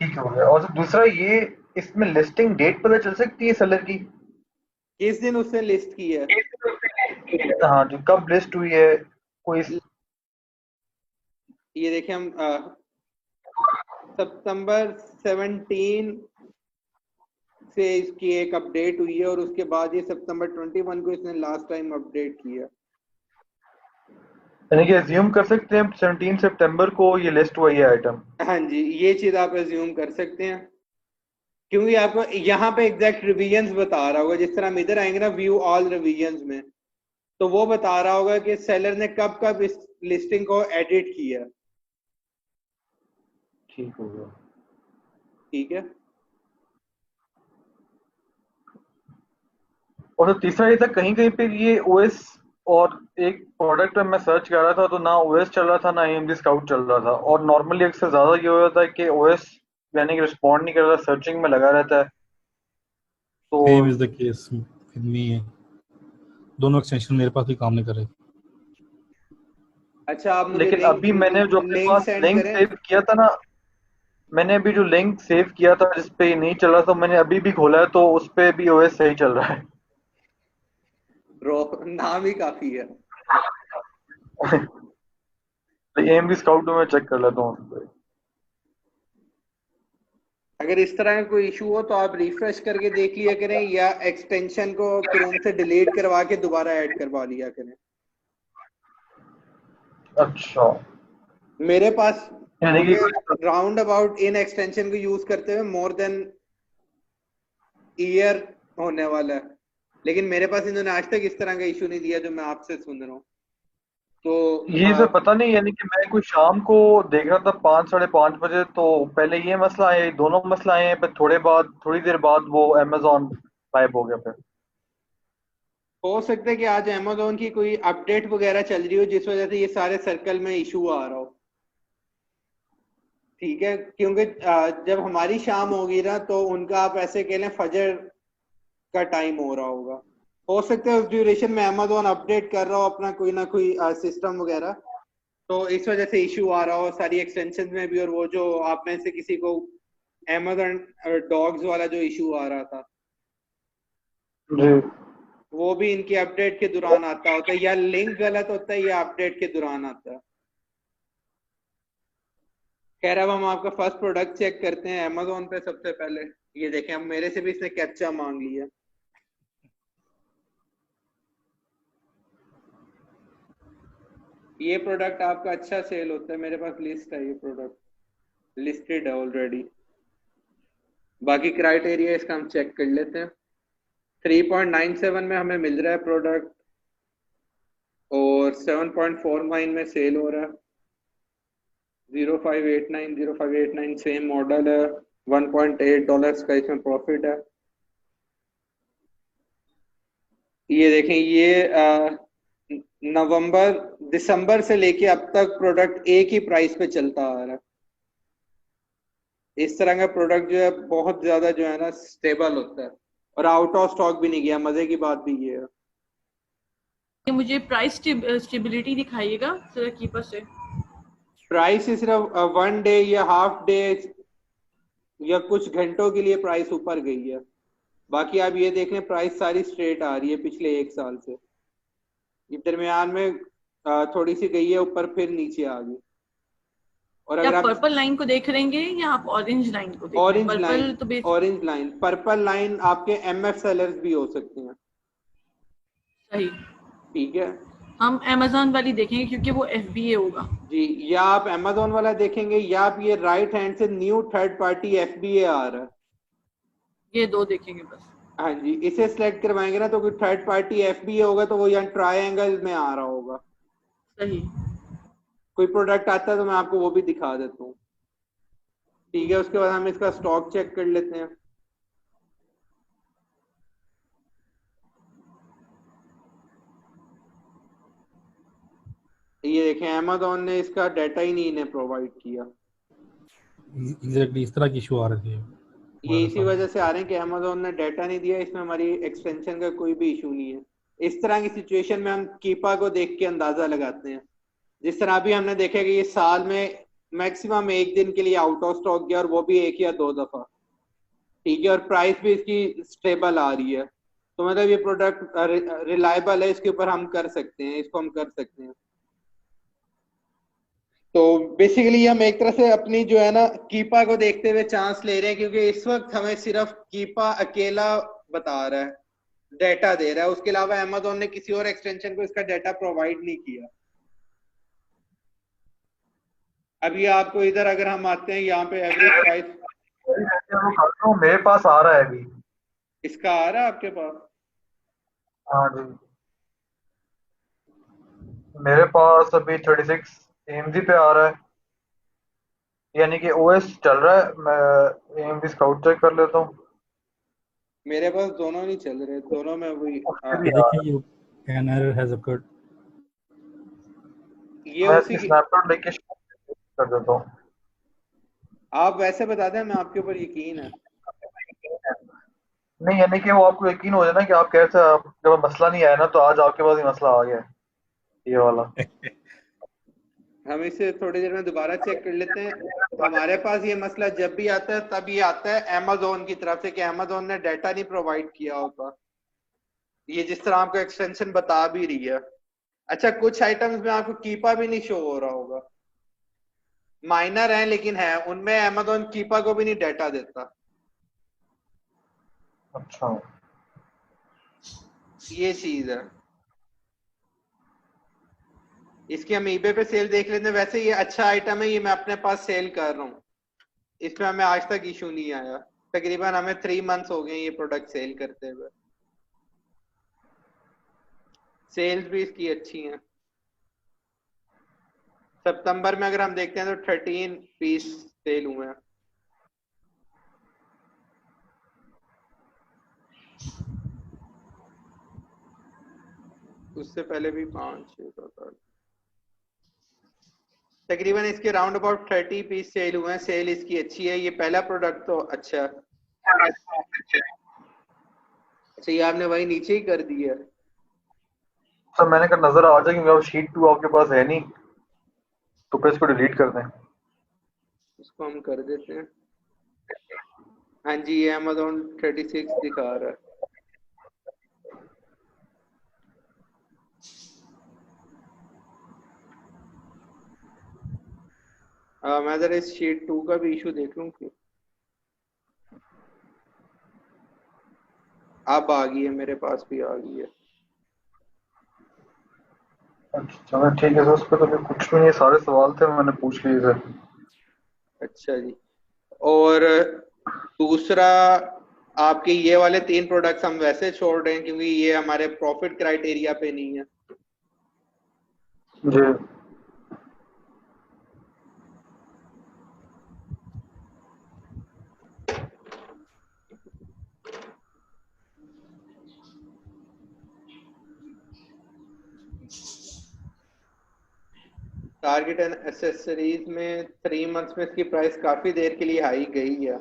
ठीक हो गया। और दूसरा ये, इसमें लिस्टिंग डेट पता चल सकती है सेलर की, किस दिन उसने लिस्ट की है? हाँ, जो कब लिस्ट हुई है कोई। ये देखिए, हम सितंबर 17 से इसकी एक अपडेट हुई है और उसके बाद ये सितंबर 21 को इसने लास्ट टाइम अपडेट किया। यानी कि अज्यूम कर सकते हैं 17 सितंबर को ये लिस्ट हुआ ये आइटम। हाँ जी, ये चीज आप अज्यूम कर सकते हैं, क्योंकि आपको यहाँ पे एग्जैक्ट रिवीजन्स बता रहा होगा। जिस तरह हम इधर आएंगे ना व्यू ऑल रिवीजन्स में, तो वो बता रहा होगा कि सेलर ने कब कब इस लिस्टिंग को एडिट किया। ठीक हो गया। ठीक है, और तो तीसरा ये था, कहीं कहीं पे ये OS, और एक प्रोडक्ट मैं सर्च कर रहा था तो ना OS चल रहा था ना AMD स्काउट चल रहा था। और नॉर्मली अक्सर ज्यादा ये हो जाता है कि OS यानी कि रिस्पॉन्ड नहीं कर रहा, सर्चिंग में लगा रहता है। तो same is the case with me. दोनों एक्सटेंशन मेरे पास भी काम नहीं कर रहे। अच्छा, आप मुझे लेकिन अभी मैंने जो अपने पास लिंक सेव किया था ना, मैंने अभी जो लिंक सेव किया था जिसपे ये नहीं चल रहा था, मैंने अभी भी खोला है तो उस पे भी OS सही चल रहा है। ब्रो, नाम ही काफी है। AMD स्काउट में मैं चेक कर लेता हूँ। अगर इस तरह का कोई इशू हो तो आप रिफ्रेश करके देख लिया करें, या एक्सटेंशन को क्रोम से डिलीट करवा के दोबारा ऐड करवा लिया करें। अच्छा, मेरे पास यानी कि राउंड अबाउट इन एक्सटेंशन को यूज करते हुए मोर देन ईयर होने वाला है, लेकिन मेरे पास इन्होंने आज तक इस तरह का इशू नहीं दिया जो मैं आपसे सुन रहा हूँ। तो ये सब पता नहीं, यानी कि मैं कोई शाम को देख रहा था 5 साढ़े 5 बजे, तो पहले ये मसला आया, दोनों मसला आए, फिर थोड़ी देर बाद वो Amazon गायब हो गया। फिर हो सकता है कि आज Amazon की कोई अपडेट वगैरह चल रही हो जिस वजह से ये सारे सर्कल में इशू आ रहा हो। ठीक है, क्योंकि जब हमारी शाम होगी ना तो उनका आप ऐसे कह लें फजर का टाइम हो रहा होगा। हो सकता है उस ड्यूरेशन में Amazon अपडेट कर रहा हो अपना कोई ना कोई सिस्टम वगैरह, तो इस वजह से इशू आ रहा हो सारी एक्सटेंशन में भी। और वो जो आप में से किसी को Amazon डॉग्स वाला जो इशू आ रहा था जी, वो भी इनकी अपडेट के दौरान आता होता है, या लिंक गलत होता है या अपडेट के दौरान आता है। खैर, अब हम आपका फर्स्ट प्रोडक्ट चेक करते हैं Amazon पे। सबसे पहले ये देखें, हम मेरे से भी इसने कैप्चा मांग लिया। ये प्रोडक्ट आपका अच्छा सेल होता है, मेरे पास लिस्ट है, ये प्रोडक्ट लिस्टेड है ऑलरेडी। बाकी क्राइटेरिया इसका हम चेक कर लेते हैं। 3.97 में हमें मिल रहा है प्रोडक्ट और 7.49 में सेल हो रहा है। 0589 सेम मॉडल है। $1.8 का इसमें प्रॉफिट है। ये देखें, ये दिसंबर से लेके अब तक प्रोडक्ट एक ही प्राइस पे चलता आ रहा है। इस तरह का प्रोडक्ट जो है बहुत ज्यादा जो है ना स्टेबल होता है और आउट ऑफ स्टॉक भी नहीं गया। मजे की बात भी ये है। मुझे प्राइस स्टेबिलिटी दिखाइएगा जरा कीपर से। प्राइस ही सिर्फ 1 डे या हाफ डे या कुछ घंटों के लिए प्राइस ऊपर गई है। बाकी आप ये देख लें प्राइस सारी स्ट्रेट आ रही है पिछले 1 साल से। ये दरमियान में थोड़ी सी गई है ऊपर, फिर नीचे आ गई। और क्या अगर आप पर्पल लाइन को देख रहेंगे या आप ऑरेंज लाइन को देख रहे हैं? पर्पल तो basic orange line, purple line आपके एमएफ सेलर्स भी हो सकते हैं। सही, ठीक है हम अमेजोन वाली देखेंगे क्योंकि वो FBA होगा जी। या आप अमेजोन वाला देखेंगे या आप ये राइट हैंड से न्यू थर्ड पार्टी FBA आ रहा है, ये दो देखेंगे बस। हाँ जी। इसे सिलेक्ट करवाएंगे ना तो कोई थर्ड पार्टी FBA होगा तो वो यहाँ ट्रायंगल में आ रहा होगा। सही, कोई प्रोडक्ट आता है तो मैं आपको वो भी दिखा देता हूँ। ठीक है, उसके बाद हम इसका स्टॉक चेक कर लेते हैं। ये देखें Amazon ने इसका डाटा ही नहीं इन्हें प्रोवाइड किया। एग्जैक्टली इस तरह की इशू आ रहे थे ये इसी वजह से आ रहे हैं कि Amazon ने डाटा नहीं दिया, इसमें हमारी एक्सटेंशन का कोई भी इशू नहीं है। इस तरह की सिचुएशन में हम कीपा को देख के अंदाजा लगाते हैं। जिस तरह अभी हमने देखा कि ये साल में मैक्सिमम 1 दिन के लिए आउट ऑफ स्टॉक गया और वो भी 1 या 2 दफा। ठीक है, और प्राइस भी इसकी स्टेबल आ रही है, तो मतलब ये प्रोडक्ट रिलायबल है, इसके ऊपर हम कर सकते हैं, इसको हम कर सकते हैं। तो बेसिकली हम एक तरह से अपनी जो है ना कीपा को देखते हुए चांस ले रहे हैं, क्योंकि इस वक्त हमें सिर्फ कीपा अकेला बता रहा है, डाटा दे रहा है। उसके अलावा Amazon ने किसी और एक्सटेंशन को इसका डाटा प्रोवाइड नहीं किया। अभी आपको इधर अगर हम आते हैं यहाँ पे एवरेज प्राइस मेरे पास आ रहा है अभी। इसका आ रहा है आपके पास? हाँ जी, मेरे पास अभी 36 AMD पे आ रहा है, यानी कि OS चल रहा है। मैं AMD स्काउट चेक कर लेता हूँ। मेरे पास दोनों नहीं चल रहे, दोनों में वही ये देखिए an error has occurred। ये मैं उसी की स्नैपशॉट लेके कर देता हूँ। आप वैसे बता दें, मैं आपके ऊपर यकीन है। नहीं, यानी कि वो आपको यकीन हो जाए ना कि आप कैसे, जब मसला नहीं आया ना तो आज आपके पास ही मसला आ गया है, ये वाला। हम इसे थोड़ी देर में दोबारा चेक कर लेते हैं। तो हमारे पास ये मसला जब भी आता है तब ये आता है Amazon की तरफ से कि Amazon ने डाटा नहीं प्रोवाइड किया होगा, ये जिस तरह आपको एक्सटेंशन बता भी रही है। अच्छा, कुछ आइटम्स में आपको कीपा भी नहीं शो हो रहा होगा, माइनर है लेकिन है, उनमें Amazon कीपा को भी नहीं डाटा देता। अच्छा, ये चीज है। इसकी हम eBay पे सेल देख लेते हैं। वैसे ये अच्छा आइटम है, ये मैं अपने पास सेल कर रहा हूँ, इसमें हमें आज तक इशू नहीं आया। तकरीबन हमें 3 मंथ्स हो गए ये प्रोडक्ट सेल करते हुए। सेल्स भी इसकी अच्छी हैं। सितंबर में अगर हम देखते हैं तो 13 पीस सेल हुए हैं। उससे पहले भी 5-6 तकरीबन इसके राउंड अबाउट 30 पीस सेल हुए हैं। सेल इसकी अच्छी है। ये पहला प्रोडक्ट तो अच्छा है। अच्छा, ये आपने वही नीचे ही कर दिया। सर मैंने कहा नजर आ जाए, क्योंकि अब शीट 2 आपके पास है नहीं, तो फिर इसको डिलीट कर दें। इसको हम कर देते हैं। हाँ जी, ये Amazon 36 दिखा रहा है। मैं जरा इस शीट 2 का भी इशू देख लूं कि अब आ गई है, मेरे पास भी आ गई है। अच्छा ठीक है सर, उस पर तो फिर कुछ भी नहीं, सारे सवाल थे मैंने पूछ लिए सर। अच्छा जी, और दूसरा आपके ये वाले 3 प्रोडक्ट्स हम वैसे छोड़ रहे हैं क्योंकि ये हमारे प्रॉफिट क्राइटेरिया पे नहीं है। जी, टारगेट एंड एक्सेसरीज में 3 मंथ्स में इसकी प्राइस काफी देर के लिए हाई गई है।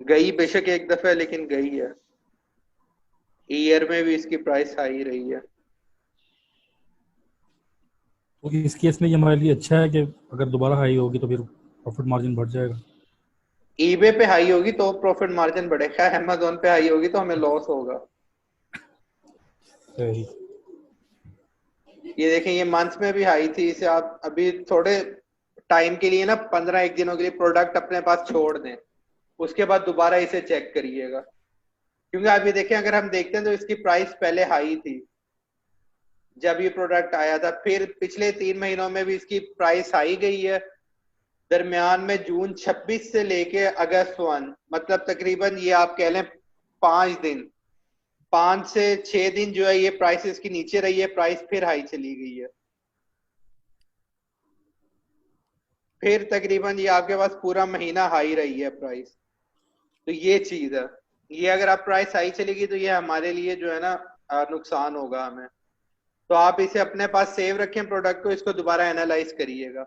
गई बेशक एक दफा, लेकिन गई है। ईयर में भी इसकी प्राइस हाई रही है। तो इस केस में ये हमारे लिए अच्छा है कि अगर दोबारा हाई होगी तो फिर प्रॉफिट मार्जिन बढ़ जाएगा। ईबे पे हाई होगी तो प्रॉफिट मार्जिन बढ़ेगा, अमेजोन पे हाई होगी तो हमें लॉस होगा। सही। ये देखें, ये मंथ में भी हाई थी, इसे आप अभी थोड़े टाइम के लिए ना 15 दिनों के लिए प्रोडक्ट अपने पास छोड़ दें, उसके बाद दोबारा इसे चेक करिएगा। क्योंकि आप ये देखें, अगर हम देखते हैं तो इसकी प्राइस पहले हाई थी जब ये प्रोडक्ट आया था, फिर पिछले 3 महीनों में भी इसकी प्राइस हाई गई है। दरमियान में जून 26 से लेके अगस्त 1, मतलब तकरीबन ये आप कह लें 5 दिन, 5 से 6 दिन जो है ये प्राइस इसकी नीचे रही है, प्राइस फिर हाई चली गई है। फिर तकरीबन ये आपके पास पूरा महीना हाई रही है प्राइस। तो ये चीज है, ये अगर आप प्राइस हाई चलेगी तो ये हमारे लिए जो है ना नुकसान होगा हमें। तो आप इसे अपने पास सेव रखें प्रोडक्ट को, इसको दोबारा एनालाइज करिएगा।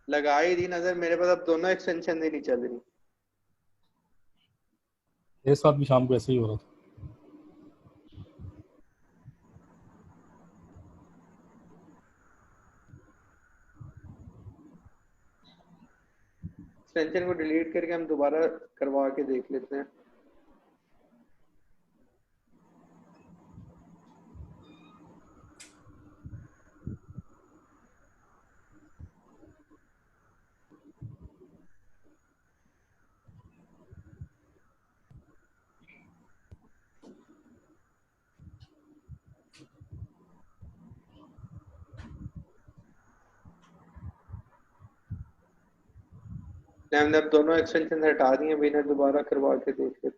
लगा ही दी नजर मेरे पास, अब दोनों एक्सटेंशन ही नहीं चल रही। मेरे साथ भी शाम को ऐसे ही हो रहा था। एक्सटेंशन को डिलीट करके हम दोबारा करवा के देख लेते हैं। हमने अब दोनों एक्सटेंशन हटा दिए, बिना दोबारा करवा के देख लेते हैं।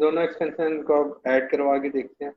दोनों एक्सटेंशन को अब ऐड करवा के देखते हैं।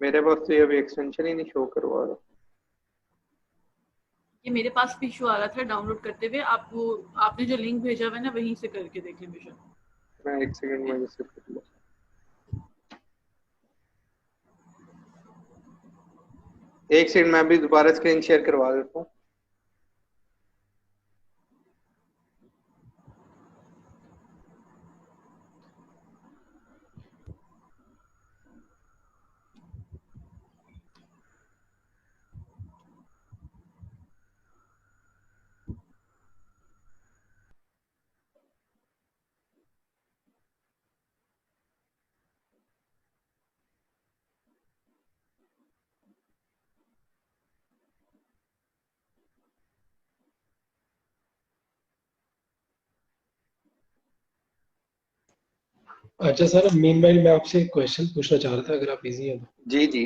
मेरे पास तो ये अभी एक्सटेंशन ही नहीं शो करवा रहा। ये मेरे पास भी इशू आ रहा था डाउनलोड करते हुए। आप वो आपने जो लिंक भेजा हुआ है ना, वहीं से करके देख लें बेशक। मैं 1 सेकंड में इसे कर लूँ। एक सेकंड, मैं अभी दोबारा स्क्रीन शेयर करवा देता हूँ। अच्छा सर, मीनवाइल मैं आपसे एक क्वेश्चन पूछना चाह रहा था, अगर आप इजी हैं तो। जी जी।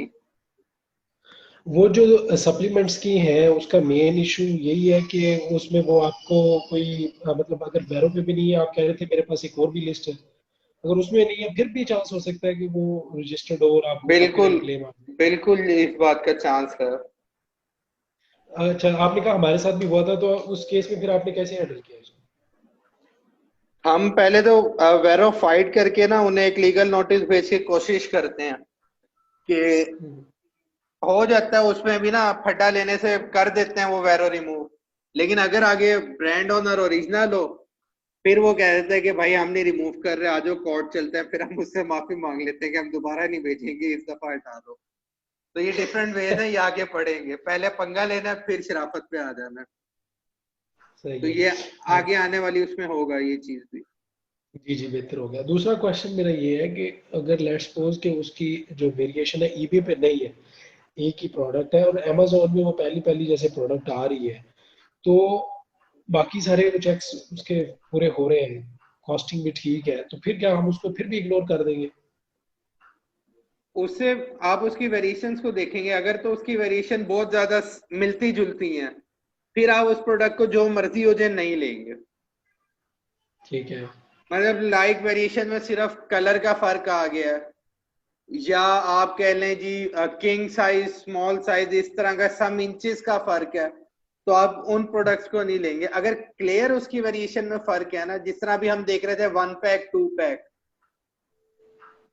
वो जो सप्लीमेंट्स की है उसका मेन इशू यही है कि उसमें वो आपको कोई मतलब अगर बैरो पे भी नहीं है, आप कह रहे थे मेरे पास एक और भी लिस्ट है, अगर उसमें नहीं है फिर भी चांस हो सकता है कि वो रजिस्टर्ड हो और आपको बिल्कुल, कॉपीराइट क्लेम आ जाए। बिल्कुल इस बात का चांस है। अच्छा, आपने कहा हमारे साथ भी हुआ था, तो उस केस में फिर आपने कैसे हैंडल किया इसको? हम पहले तो वेरीफाइड करके ना उन्हें एक लीगल नोटिस भेज के कोशिश करते हैं कि हम्म, हो जाता है, उसमें भी ना फटा लेने से कर देते हैं वो वेरो रिमूव। लेकिन अगर आगे ब्रांड ओनर ओरिजिनल हो, फिर वो कह देते हैं कि भाई हम नहीं रिमूव कर रहे, आज कोर्ट चलते हैं, फिर हम उससे माफी मांग लेते हैं कि हम दोबारा नहीं भेजेंगे, इस दफा हटा दो। तो ये डिफरेंट वेज है, ये आगे पढ़ेंगे, पहले पंगा लेना है, फिर शराफत पे आ जाना है। तो सही ये है। आगे आने वाली उसमें होगा ये चीज भी। जी जी, बेहतर हो गया। दूसरा क्वेश्चन मेरा ये है कि अगर लेट्स सपोज कि उसकी जो वेरिएशन है ईबे पे नहीं है, एक ही प्रोडक्ट है और अमेजोन में वो पहली पहली जैसे प्रोडक्ट आ रही है, तो बाकी सारे चेक्स उसके पूरे हो रहे हैं, कॉस्टिंग भी ठीक है, तो फिर क्या हम उसको फिर भी इग्नोर कर देंगे? उससे आप उसकी वेरिएशंस को देखेंगे, अगर तो उसकी वेरिएशन बहुत ज्यादा मिलती जुलती हैं, फिर आप उस प्रोडक्ट को जो मर्जी हो जाए नहीं लेंगे। ठीक है। मतलब लाइक वेरिएशन में सिर्फ कलर का फर्क आ गया है, या आप कह लें जी किंग साइज स्मॉल साइज इस तरह का सम इंचेस का फर्क है, तो आप उन प्रोडक्ट्स को नहीं लेंगे। अगर क्लियर उसकी वेरिएशन में फर्क है ना, जिस तरह भी हम देख रहे थे 1 पैक 2 पैक,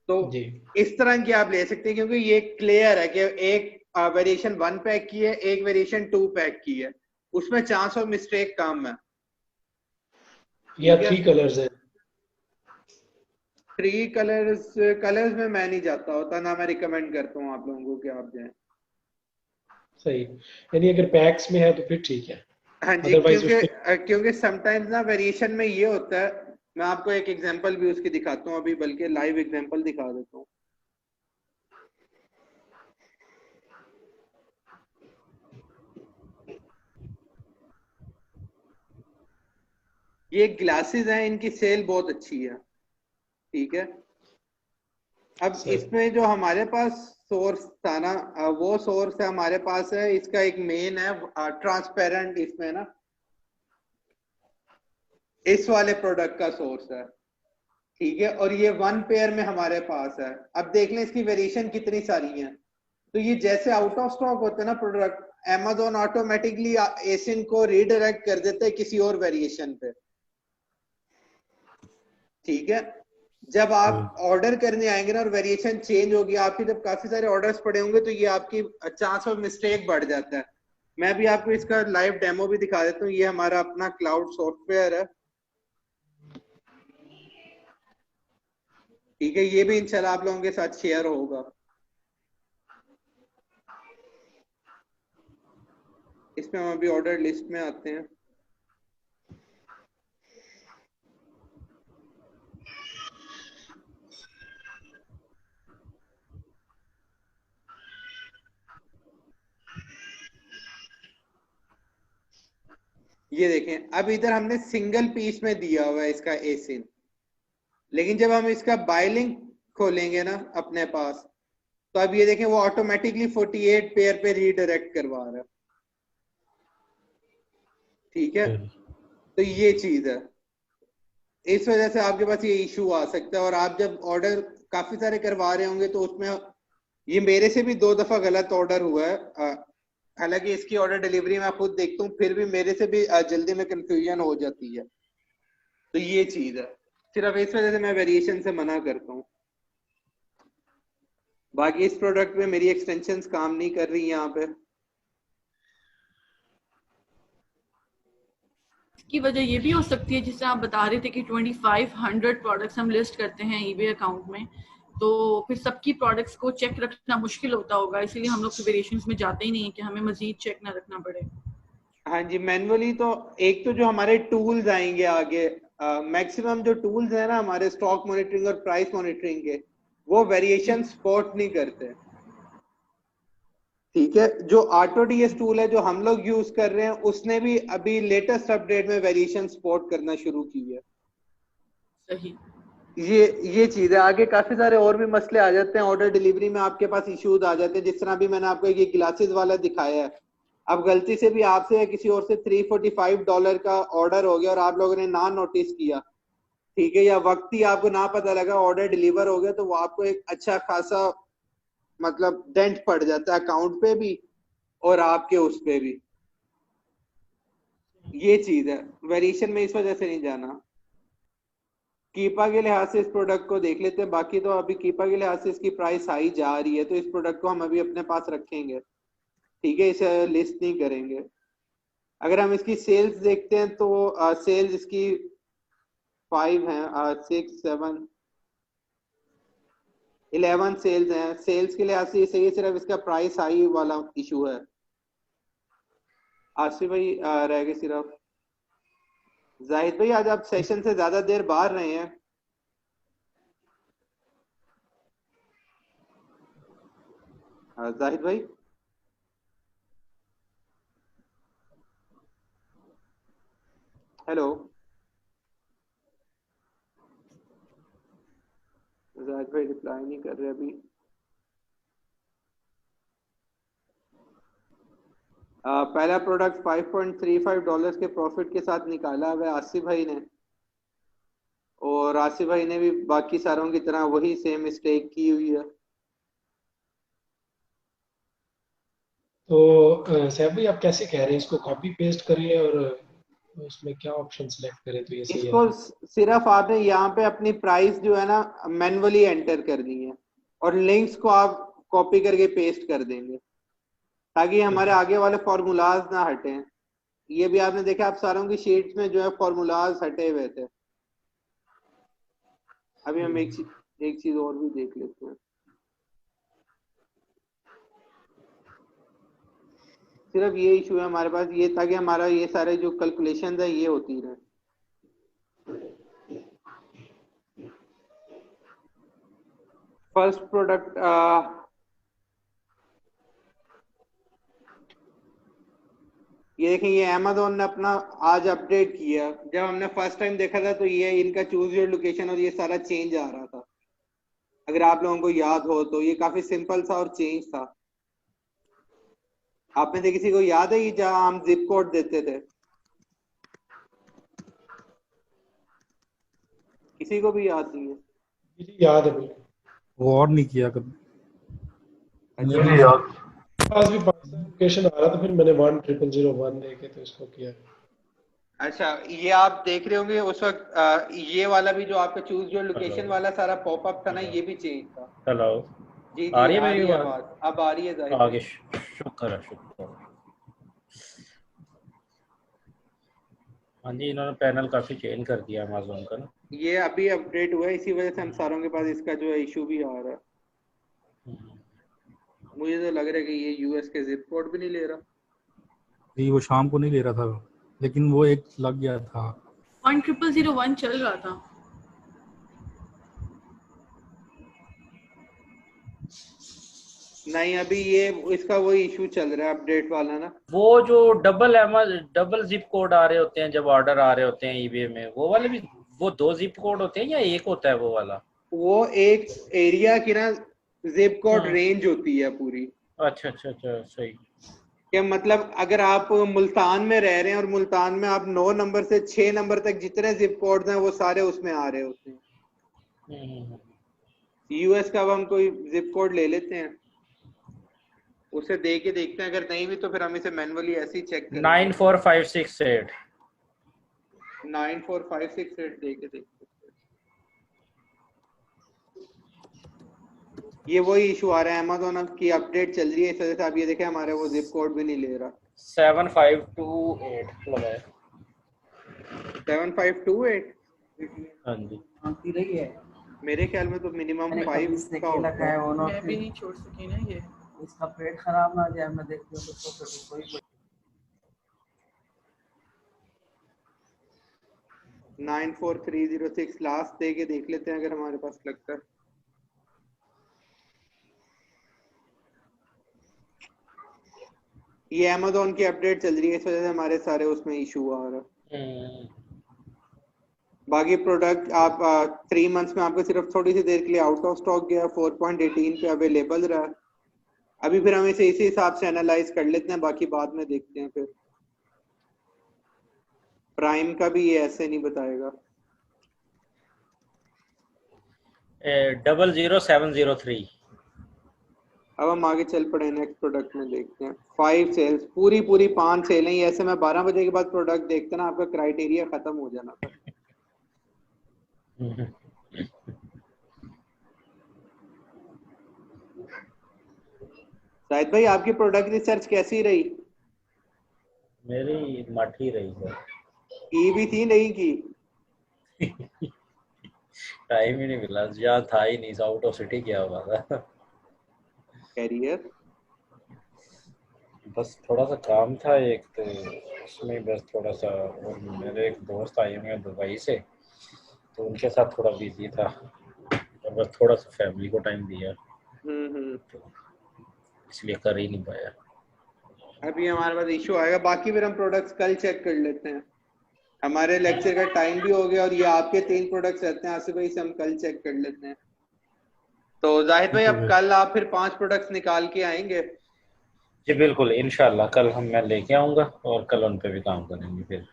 तो जी इस तरह की आप ले सकते हैं, क्योंकि ये क्लियर है कि एक वेरिएशन 1 पैक की है, एक वेरिएशन 2 पैक की है, उसमें चांस ऑफ मिस्टेक कम है। या ठीक है, 3 कलर्स है? 3 कलर्स में मैं नहीं जाता होता ना, मैं रिकमेंड करता हूँ आप लोगों को कि आप जाएं। सही, यानी अगर पैक्स में है तो फिर ठीक है, हाँ जी, अदरवाइज क्योंकि उसको। क्योंकि समटाइम्स ना वेरिएशन में ये होता है, मैं आपको एक एग्जांपल भी उसकी दिखाता हूँ अभी, बल्कि लाइव एग्जांपल दिखा देता हूँ। ये ग्लासेस हैं, इनकी सेल बहुत अच्छी है। ठीक है, अब सही। इसमें जो हमारे पास सोर्स था ना, वो सोर्स है हमारे पास है, इसका एक मेन है ट्रांसपेरेंट, इसमें ना इस वाले प्रोडक्ट का सोर्स है। ठीक है, और ये 1 पेयर में हमारे पास है। अब देख लें इसकी वेरिएशन कितनी सारी हैं। तो ये जैसे आउट ऑफ स्टॉक होते हैं ना प्रोडक्ट, Amazon ऑटोमेटिकली एसिन को रीडायरेक्ट कर देता है किसी और वेरिएशन पे। ठीक है, जब आप ऑर्डर करने आएंगे ना और वेरिएशन चेंज होगी आपकी, जब काफी सारे ऑर्डर्स पड़े होंगे, तो ये आपकी चांस ऑफ मिस्टेक बढ़ जाता है। मैं भी आपको इसका लाइव डेमो भी दिखा देता हूँ। ये हमारा अपना क्लाउड सॉफ्टवेयर है। ठीक है, ये भी इंशाल्लाह आप लोगों के साथ शेयर होगा। इसमें हम अभी ऑर्डर लिस्ट में आते हैं। ये देखें, अब इधर हमने सिंगल पीस में दिया हुआ है इसका एसिन, लेकिन जब हम इसका बाय लिंक खोलेंगे ना अपने पास, तो अब ये देखें वो ऑटोमेटिकली 48 पेयर पे रीडायरेक्ट करवा रहा है। ठीक है, तो ये चीज है, इस वजह से आपके पास ये इशू आ सकता है। और आप जब ऑर्डर काफी सारे करवा रहे होंगे, तो उसमें ये मेरे से भी 2 दफा गलत ऑर्डर हुआ है। हालांकि इसकी ऑर्डर डिलीवरी मैं खुद देखता हूँ, फिर भी मेरे से भी जल्दी में कंफ्यूजन हो जाती है। तो ये चीज है, सिर्फ इस वजह से मैं वेरिएशन से मना करता हूँ। बाकी इस प्रोडक्ट में मेरी एक्सटेंशंस काम नहीं कर रही यहाँ पे। की वजह ये भी हो सकती है, जिससे आप बता रहे थे कि 2500 प्रोडक्ट्स हम लिस्ट करते हैं ईबे अकाउंट में, तो फिर सबकी प्रोडक्ट्स को चेक रखना मुश्किल होता होगा, इसीलिए हम लोग वेरिएशंस में जाते ही नहीं है कि हमें मजीद चेक ना रखना पड़े। हाँ जी, मैनुअली तो एक तो जो हमारे टूल्स आएंगे आगे, मैक्सिमम जो टूल्स है ना हमारे स्टॉक मॉनिटरिंग और प्राइस मॉनिटरिंग के, वो वेरिएशन स्पॉट नहीं करते। ठीक है, जो AutoDS टूल है जो हम लोग यूज कर रहे हैं, उसने भी अभी लेटेस्ट अपडेट में वेरिएशन स्पॉट करना शुरू की है। सही। ये चीज है। आगे काफी सारे और भी मसले आ जाते हैं, ऑर्डर डिलीवरी में आपके पास इश्यूज आ जाते हैं। जिस तरह भी मैंने आपको ये ग्लासेस वाला दिखाया है, अब गलती से भी आपसे या किसी और से $345 का ऑर्डर हो गया और आप लोगों ने ना नोटिस किया, ठीक है, या वक्त ही आपको ना पता लगा, ऑर्डर डिलीवर हो गया, तो वो आपको एक अच्छा खासा मतलब डेंट पड़ जाता है अकाउंट पे भी और आपके उस पे भी। ये चीज है, वेरिएशन में इस वजह से नहीं जाना। कीपा के लिहाज से इस प्रोडक्ट को देख लेते हैं। बाकी तो अभी कीपा के लिहाज से इसकी प्राइस हाई जा रही है, तो इस प्रोडक्ट को हम अभी अपने पास रखेंगे, ठीक है, इसे लिस्ट नहीं करेंगे। अगर हम इसकी सेल्स देखते हैं तो सेल्स इसकी 5 हैं, 6 7 11 सेल्स हैं। सेल्स के लिहाज से सही है, सिर्फ इसका प्राइस हाई वाला इशू है। आसिफ भाई रह गए सिर्फ। जाहिद भाई आज आप सेशन से ज्यादा देर बाहर रहे हैं। जाहिद भाई, हेलो। जाहिद भाई रिप्लाई नहीं कर रहे अभी। पहला प्रोडक्ट $5.35 के प्रॉफिट के साथ निकाला हुआ है आसिफ भाई ने, और आसिफ भाई ने भी बाकी सारों की तरह वही सेम मिस्टेक की हुई है। तो सैफ भाई आप कैसे कह रहे हैं, इसको कॉपी पेस्ट करें और उसमें क्या ऑप्शन सेलेक्ट करें तो ये सही इसको है? सिर्फ आपने यहाँ पे अपनी प्राइस जो है ना मैन्युअली एंटर करनी है, और लिंक्स को आप कॉपी करके पेस्ट कर देंगे ताकि हमारे आगे वाले फॉर्मूलाज ना हटे। ये भी आपने देखा, आप सारों की शीट्स में जो है फॉर्मूलाज हटे हुए थे। अभी हम एक चीज और भी देख लेते हैं। सिर्फ ये इशू है हमारे पास, ये ताकि हमारा ये सारे जो कैलकुलेशंस है ये होती रहे। फर्स्ट प्रोडक्ट ये देखें, ये अमेज़न ने अपना आज अपडेट किया। जब हमने फर्स्ट टाइम देखा था तो ये इनका चूज योर लोकेशन और ये सारा चेंज आ रहा था, अगर आप लोगों को याद हो तो। ये काफी सिंपल सा और चेंज था। आप में से किसी को याद है ये जहां हम जिप कोड देते थे? किसी को भी याद नहीं है? मुझे याद है बिल्कुल। वो और नहीं किया कभी। अच्छा, मुझे याद पास भी पाकिस्तान लोकेशन आ रहा था, फिर मैंने 10001 लेके तो इसको किया। अच्छा, ये आप देख रहे होंगे उस वक्त ये वाला भी जो आपका चूज योर लोकेशन वाला सारा पॉपअप था ना, ये भी चेंज था। हेलो, जी जी आ रही है आ मेरी रही है बात? आवाज, अब आ रही है जाहिर आगे शुक्र है, शुक्र। हाँ जी, इन्होंने पैनल काफी चेंज कर दिया अमेज़न का ना। ये अभी अपडेट हुआ है, इसी वजह से हम सारों के पास इसका जो है इशू भी आ रहा है। मुझे तो लग रहा है कि ये यूएस के जिप कोड भी नहीं ले रहा। नहीं, वो शाम को नहीं ले रहा था, लेकिन वो एक लग गया था। 10001 चल रहा था। नहीं, अभी ये इसका वही इशू चल रहा है अपडेट वाला ना। वो जो डबल जिप कोड आ रहे होते हैं जब ऑर्डर आ रहे होते हैं ईबे में, वो वाले भी, वो 2 जिप कोड होते हैं या एक होता है वो वाला? वो एक एरिया की ना जिप कोड रेंज होती है पूरी। अच्छा अच्छा अच्छा, सही। क्या मतलब, अगर आप मुल्तान में रह रहे हैं और मुल्तान में आप 9 नंबर से 6 नंबर तक जितने जिप कोड्स हैं वो सारे उसमें आ रहे होते हैं। यूएस का अब हम कोई जिप कोड ले लेते हैं, उसे दे के देखते हैं, अगर नहीं भी तो फिर हम इसे मैन्युअली ऐसे ही चेक करेंगे। 94568 94568 दे के देखते हैं। ये वही इशू आ रहा है, अमेज़न की अपडेट चल रही है, इस वजह से आप ये देखें हमारे वो जिप कोड भी नहीं ले रहा। 7528 लगाए। 7528? हाँ जी, आती रही है। मेरे ख्याल में तो मिनिमम 5 का होता है। मैं भी नहीं छोड़ सकी ना ये। इसका पेट खराब ना जाए, मैं देखती हूँ तो कोई 94306 लास्ट दे के देख लेते हैं अगर हमारे पास लगता है। ये अमेज़न की अपडेट चल रही है, इस वजह से हमारे सारे उसमें इशू आ रहा है। बाकी प्रोडक्ट आप 3 मंथ्स में आपको सिर्फ थोड़ी सी देर के लिए आउट ऑफ स्टॉक गया, 4.18 पे अवेलेबल रहा। अभी फिर हम इसे इसी हिसाब से एनालाइज कर लेते हैं, बाकी बाद में देखते हैं। फिर प्राइम का भी ये ऐसे नहीं बताएगा। 00703। अब हम आगे चल पड़े, नेक्स्ट प्रोडक्ट में देखते हैं। 5 सेल्स, पूरी 5 सेल हैं। ऐसे मैं 12 बजे के बाद प्रोडक्ट देखता ना, आपका क्राइटेरिया खत्म हो जाना था। शाहिद भाई आपकी प्रोडक्ट रिसर्च कैसी रही? मेरी मठ ही रही है। की भी थी नहीं की? टाइम ही नहीं मिला, यहाँ था ही नहीं, आउट ऑफ सिटी गया हुआ था। कैरियर बस थोड़ा सा काम था एक, तो उसमें बस थोड़ा सा, और मेरे एक दोस्त आए हुए हैं दुबई से, तो उनके साथ थोड़ा बिजी था, और बस थोड़ा सा फैमिली को टाइम दिया, तो इसलिए कर ही नहीं पाया। अभी हमारे पास इशू आएगा, बाकी फिर हम प्रोडक्ट्स कल चेक कर लेते हैं। हमारे लेक्चर का टाइम भी हो गया, और ये आपके 3 प्रोडक्ट्स रहते हैं आसिफ भाई, से हम कल चेक कर लेते हैं। तो जाहिद भाई अब कल आप फिर 5 प्रोडक्ट्स निकाल के आएंगे? जी बिल्कुल, इंशाल्लाह कल मैं लेके आऊंगा, और कल उन पे भी काम करेंगे। फिर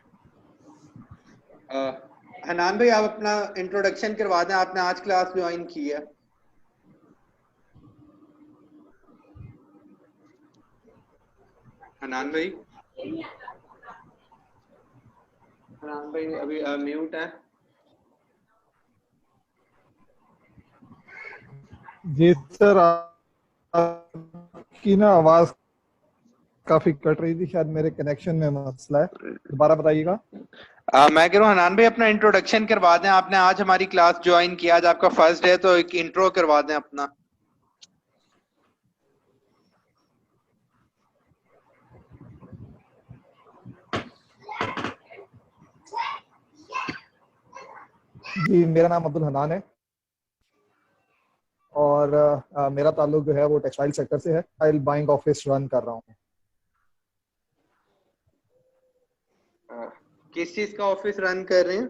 हनान भाई आप अपना इंट्रोडक्शन करवा दें, आपने आज क्लास ज्वाइन की है। हनान भाई अभी म्यूट है। जी सर, आपकी ना आवाज काफी कट रही थी, शायद मेरे कनेक्शन में मसला है, दोबारा बताइएगा। मैं कह रहा हूँ हनान भाई अपना इंट्रोडक्शन करवा दें, आपने आज हमारी क्लास ज्वाइन किया, आज आपका फर्स्ट डे, तो एक इंट्रो करवा दें अपना। जी मेरा नाम अब्दुल हनान है, और मेरा ताल्लुक जो है वो टेक्सटाइल सेक्टर से है। टेक्सटाइल बाइंग ऑफिस रन कर रहा हूँ। किस चीज का ऑफिस रन कर रहे हैं?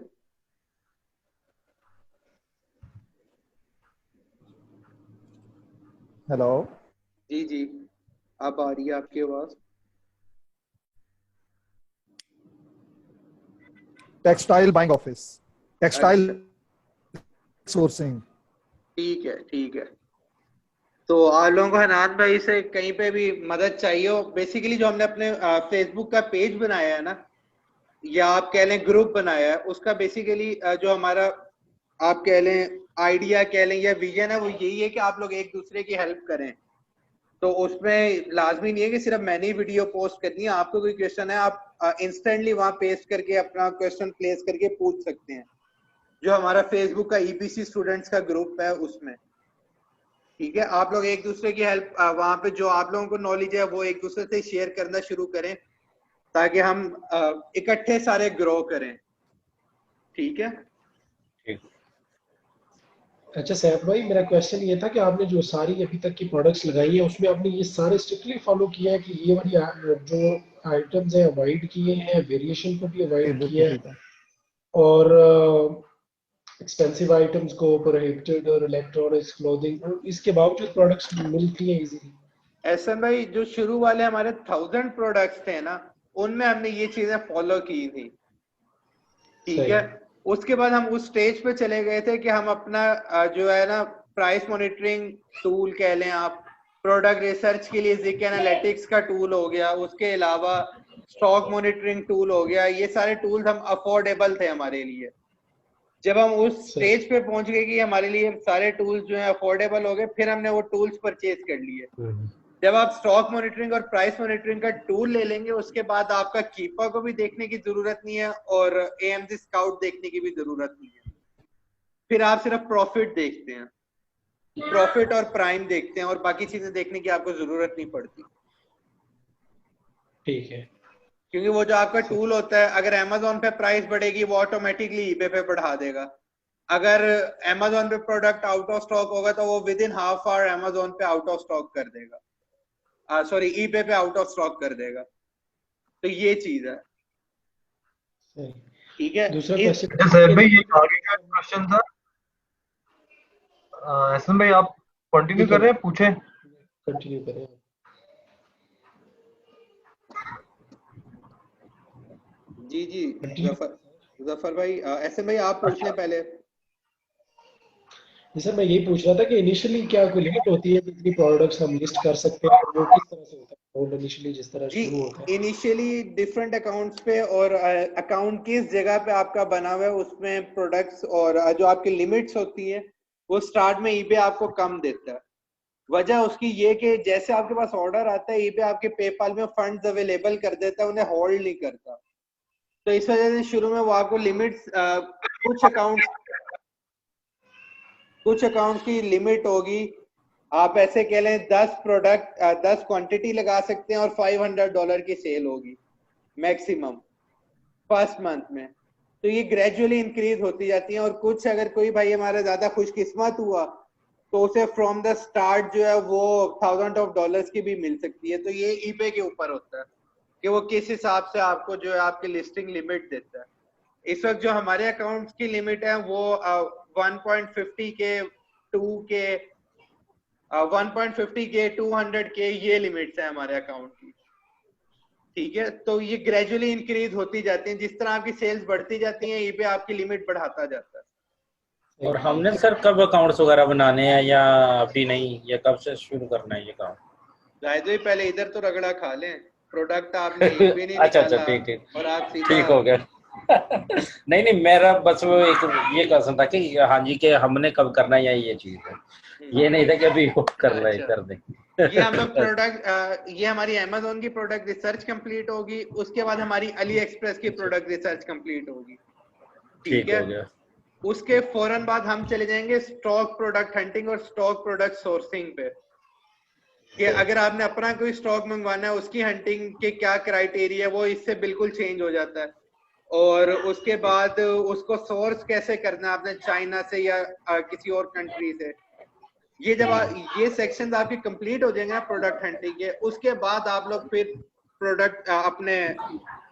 हेलो जी जी, अब आ रही है आपकी आवाज। Textile buying office, textile sourcing. ठीक है ठीक है। तो आप लोगों को हनान भाई से कहीं पे भी मदद चाहिए हो, बेसिकली जो हमने अपने फेसबुक का पेज बनाया है ना, या आप कह लें ग्रुप बनाया है, उसका बेसिकली जो हमारा आप कह लें आइडिया कह लें या विजन है, वो यही है कि आप लोग एक दूसरे की हेल्प करें। तो उसमें लाजमी नहीं है कि सिर्फ मैंने ही वीडियो पोस्ट करनी है। आपको कोई क्वेश्चन है, आप इंस्टेंटली वहां पेस्ट करके अपना क्वेश्चन प्लेस करके पूछ सकते हैं, जो हमारा फेसबुक का ईपीसी स्टूडेंट्स का ग्रुप है उसमें। ठीक है, आप लोग एक दूसरे की हेल्प वहां पे जो आप लोगों को नॉलेज है वो एक दूसरे से शेयर करना शुरू करें, ताकि हम इकट्ठे सारे ग्रो करें। ठीक है। अच्छा सैफ भाई, मेरा क्वेश्चन ये था कि आपने जो सारी अभी तक की प्रोडक्ट्स लगाई है, उसमें आपने ये सारे स्ट्रिक्टली फॉलो किया है कि ये वाली जो आइटम्स है अवॉइड किए हैं, वेरिएशन को भी अवॉइड किया है, और एक्सपेंसिव आइटम्स को प्रोहिबिटेड, और इलेक्ट्रॉनिक्स, क्लोथिंग, इसके बावजूद प्रोडक्ट्स मिलती हैं इजीली? ऐसा भाई, जो शुरू वाले हमारे 1000 प्रोडक्ट्स थे ना, उनमें हमने ये चीजें फॉलो की थी। ठीक है, उसके बाद हम उस स्टेज पे चले गए थे कि हम अपना जो है ना प्राइस मॉनिटरिंग टूल कह लें आप, प्रोडक्ट रिसर्च के लिए ज़िक एनालिटिक्स का टूल हो गया, उसके अलावा स्टॉक मॉनिटरिंग टूल हो गया, ये सारे टूल्स हम अफोर्डेबल थे हमारे लिए। जब हम उस स्टेज पे पहुंच गए कि हमारे लिए सारे टूल्स जो है अफोर्डेबल हो गए, फिर हमने वो टूल्स परचेज कर लिए। जब आप स्टॉक मॉनिटरिंग और प्राइस मॉनिटरिंग का टूल ले लेंगे, उसके बाद आपका कीपा को भी देखने की जरूरत नहीं है, और एएमजी स्काउट देखने की भी जरूरत नहीं है। फिर आप सिर्फ प्रॉफिट देखते हैं, प्रॉफिट और प्राइम देखते हैं, और बाकी चीजें देखने की आपको जरूरत नहीं पड़ती। ठीक है, क्योंकि वो जो आपका टूल होता है, अगर अमेजोन पे प्राइस बढ़ेगी वो ऑटोमेटिकली ईबे पे बढ़ा देगा। अगर अमेजोन पे प्रोडक्ट आउट ऑफ स्टॉक होगा तो वो with in half hour Amazon पे आउट ऑफ स्टॉक कर देगा, सॉरी eBay पे आउट ऑफ स्टॉक कर देगा। तो ये चीज है। ठीक है। दूसरा इस क्वेश्चन सैफ भाई ये आगे का क्वेश्चन था। एहसन भाई आप कंटिन्यू ठीक है, कर रहे हैं, पूछें। कंटिन्यू करें। जी जी कंटिन्यू। जफर भाई, ऐसे भाई आप पूछ लें पहले। जी सर, मैं यही पूछ रहा था कि इनिशियली क्या कोई लिमिट होती है जितनी प्रोडक्ट्स हम लिस्ट कर सकते हैं, और वो किस तरह से होता है, और इनिशियली जिस तरह जी, शुरू होता है? इनिशियली डिफरेंट अकाउंट्स पे और अकाउंट किस जगह पे आपका बना हुआ है उसमें प्रोडक्ट्स और जो आपकी लिमिट्स होती है वो स्टार्ट में ईबे आपको कम देता है। वजह उसकी ये कि जैसे आपके पास ऑर्डर आता है ईबे आपके पेपाल में फंड्स अवेलेबल कर देता है, उन्हें होल्ड नहीं करता। तो इस वजह से शुरू में वो आपको लिमिट्स कुछ अकाउंट्स की लिमिट होगी। आप ऐसे कह लें 10 क्वांटिटी लगा सकते हैं और $500 की सेल होगी मैक्सिमम फर्स्ट मंथ में। तो ये ग्रेजुअली इंक्रीज होती जाती है। और कुछ अगर कोई भाई हमारा ज्यादा खुशकिस्मत हुआ तो उसे फ्रॉम द स्टार्ट जो है वो $1000 की भी मिल सकती है। तो ये ईबे के ऊपर होता है कि वो किस हिसाब से आपको जो है आपकी लिस्टिंग लिमिट देता है। इस वक्त जो हमारे अकाउंट्स की लिमिट है वो 1.50 के 2 के 1.50 के 200 के ये लिमिट्स है हमारे अकाउंट की। ठीक है, तो ये ग्रेजुअली इंक्रीज होती जाती है। जिस तरह आपकी सेल्स बढ़ती जाती हैं ईबे आपकी लिमिट बढ़ाता जाता है। और हमने सर कब अकाउंट्स वगैरह बनाने हैं या अभी नहीं, या कब से शुरू करना है ये काम? जायद भाई पहले इधर तो रगड़ा खा लें, प्रोडक्ट आपने एक भी नहीं अच्छा निकाला ठीक ठीक और आप सीधा ठीक हो गया। नहीं नहीं, मेरा बस वो एक ये क्वेश्चन था कि हाँ जी कि हमने कब करना है या ये चीज है, ये नहीं था कि अभी हो कर रहे कर दें। ये हम लोग प्रोडक्ट ये हमारी अमेज़न की प्रोडक्ट रिसर्च कंप्लीट होगी, उसके बाद हमारी अली एक्सप्रेस की प्रोडक्ट रिसर्च कंप्लीट होगी। ठीक है, हो गया। उसके फौरन बाद हम चले जाएंगे स्टॉक प्रोडक्ट हंटिंग और स्टॉक प्रोडक्ट सोर्सिंग पे कि अगर आपने अपना कोई स्टॉक मंगवाना है उसकी हंटिंग के क्या क्राइटेरिया वो इससे बिल्कुल चेंज हो जाता है। और उसके बाद उसको सोर्स कैसे करना है आपने चाइना से या किसी और कंट्री से। ये जब ये सेक्शन आपके कंप्लीट हो जाएंगे प्रोडक्ट हंटिंग के, उसके बाद आप लोग फिर प्रोडक्ट अपने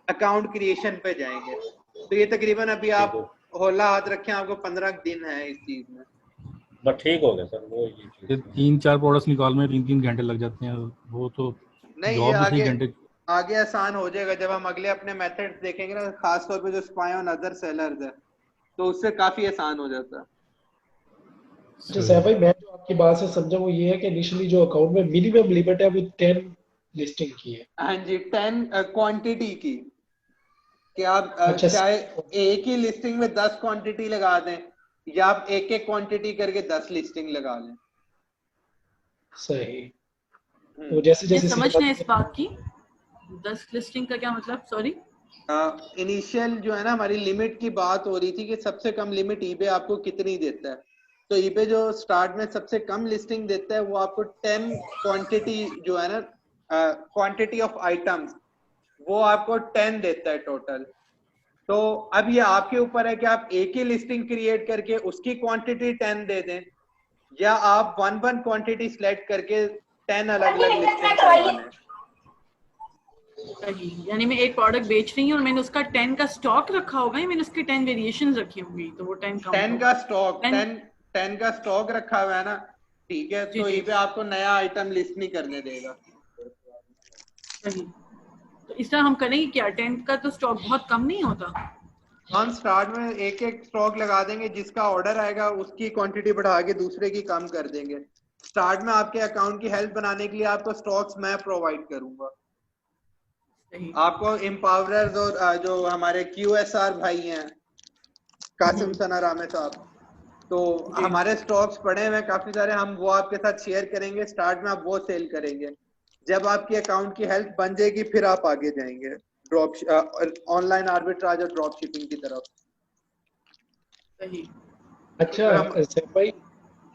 अकाउंट क्रिएशन पे जाएंगे। तो ये तकरीबन अभी आप होला हाथ रखें आपको 15 दिन है इस चीज में। बस ठीक हो गया सर, वो ये 3-4 प्रोडक्ट्स निकालने में 3-3 घंटे लग जाते हैं, वो तो नहीं, ये जॉब में 3 घंटे। आगे आसान हो जाएगा जब हम अगले अपने मेथड्स देखेंगे ना, खास तौर पे जो स्पाई ऑन अदर सेलर्स है तो उससे काफी आसान हो जाता है। अच्छा सैफ भाई, मैं जो आपकी बात से समझा वो ये है कि इनिशियली जो अकाउंट में मिनिमम लिमिट है वो 10 लिस्टिंग की है। हाँ जी, 10 क्वांटिटी की कि आप अच्छा, चाहे एक ही लिस्टिंग में 10 क्वांटिटी लगा दें या आप एक एक क्वांटिटी करके 10 लिस्टिंग लगा लें। सही। तो जैसे जैसे समझना है इस बात की 10 लिस्टिंग का क्या मतलब, सॉरी। इनिशियल जो है ना हमारी लिमिट की बात हो रही थी कि सबसे कम लिमिट ईबे आपको कितनी देता है। तो ईबे जो स्टार्ट में सबसे कम लिस्टिंग देता है वो आपको 10 क्वांटिटी जो है ना क्वांटिटी ऑफ आइटम्स वो आपको 10 देता है टोटल। तो अब ये आपके ऊपर है कि आप एक ही लिस्टिंग क्रिएट करके उसकी क्वांटिटी 10 दे दें या आप 1 क्वांटिटी सिलेक्ट करके 10 अलग अलग लिस्टिंग करवाना है। यानी मैं एक प्रोडक्ट बेच रही हूँ और मैंने उसका 10 का स्टॉक रखा होगा या मैंने उसके 10 वेरिएशंस रखी होंगी, तो वो 10 का स्टॉक 10 का स्टॉक रखा हुआ है ना, ठीक है। तो ये पे आपको नया आइटम लिस्ट नहीं करने देगा। तो इस तरह हम करेंगे क्या, 10 का तो स्टॉक बहुत कम नहीं होता? हम स्टार्ट में एक एक स्टॉक लगा देंगे, जिसका ऑर्डर आएगा उसकी क्वांटिटी बढ़ा के दूसरे की कम कर देंगे। स्टार्ट में आपके अकाउंट की हेल्प बनाने के लिए आपको स्टॉक्स मैं प्रोवाइड करूंगा। आपको एम्पावरर्स और जो हमारे QSR भाई हैं कासिम सनारामे साहब, तो हमारे स्टॉक्स पड़े हुए काफी सारे, हम वो आपके साथ शेयर करेंगे। स्टार्ट में आप वो सेल करेंगे, जब आपकी अकाउंट की हेल्प बन जाएगी फिर आप आगे जाएंगे ड्रॉप ऑनलाइन आर्बिट्राज और ड्रॉप शिपिंग की तरफ। अच्छा सैफ भाई,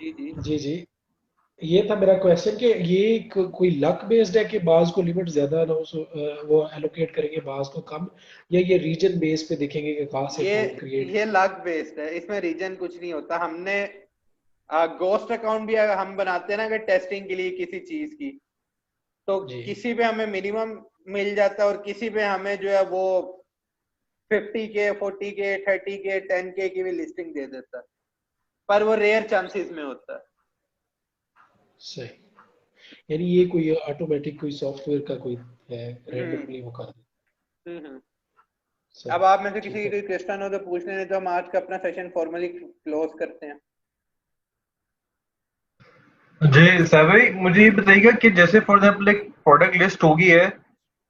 जी जी जी, ये था मेरा क्वेश्चन कि ये कोई लक बेस्ड है कि बाज को लिमिट ज्यादा ना वो एलोकेट करेंगे बाज को कम, या ये रीजन बेस पे देखेंगे कि कहां से क्रिएट? ये लक बेस्ड है, इसमें रीजन कुछ नहीं होता। हमने गोस्ट अकाउंट भी अगर हम बनाते हैं ना अगर टेस्टिंग के लिए किसी चीज की, तो किसी पे हमें मिनिमम मिल जाता है और किसी पे हमें जो है वो 50K 40K 30K 10K की भी लिस्टिंग दे देता है, पर वो रेयर चांसेस में होता है। सही, यानी ये कोई ऑटोमेटिक कोई सॉफ्टवेयर का कोई है, रैंडमली वो कर दे। सही, अब आप में से किसी ठीक की है। कोई क्वेश्चन हो तो पूछ लेने, तो हम आज का अपना सेशन फॉर्मली क्लोज करते हैं। जी सर भाई, मुझे ये बताइएगा कि जैसे फॉर एग्जाम्पल एक प्रोडक्ट लिस्ट होगी है,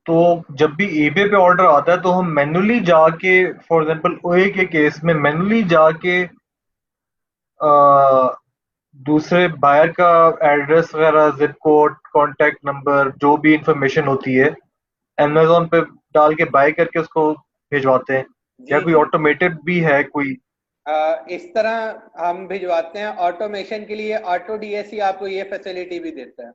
तो जब भी eBay पे ऑर्डर आता है तो हम मैन्युअली जाके, फॉर एग्जाम्पल ओए के केस में मैन्युअली जाके दूसरे बायर का एड्रेस वगैरह, जिप कोड, कॉन्टैक्ट नंबर, जो भी इंफॉर्मेशन होती है अमेजोन पे डाल के बाय करके उसको भिजवाते हैं, या जी कोई जी, ऑटोमेटेड भी है कोई? इस तरह हम भिजवाते हैं। ऑटोमेशन के लिए ऑटो डीएससी आपको ये फैसिलिटी भी देता है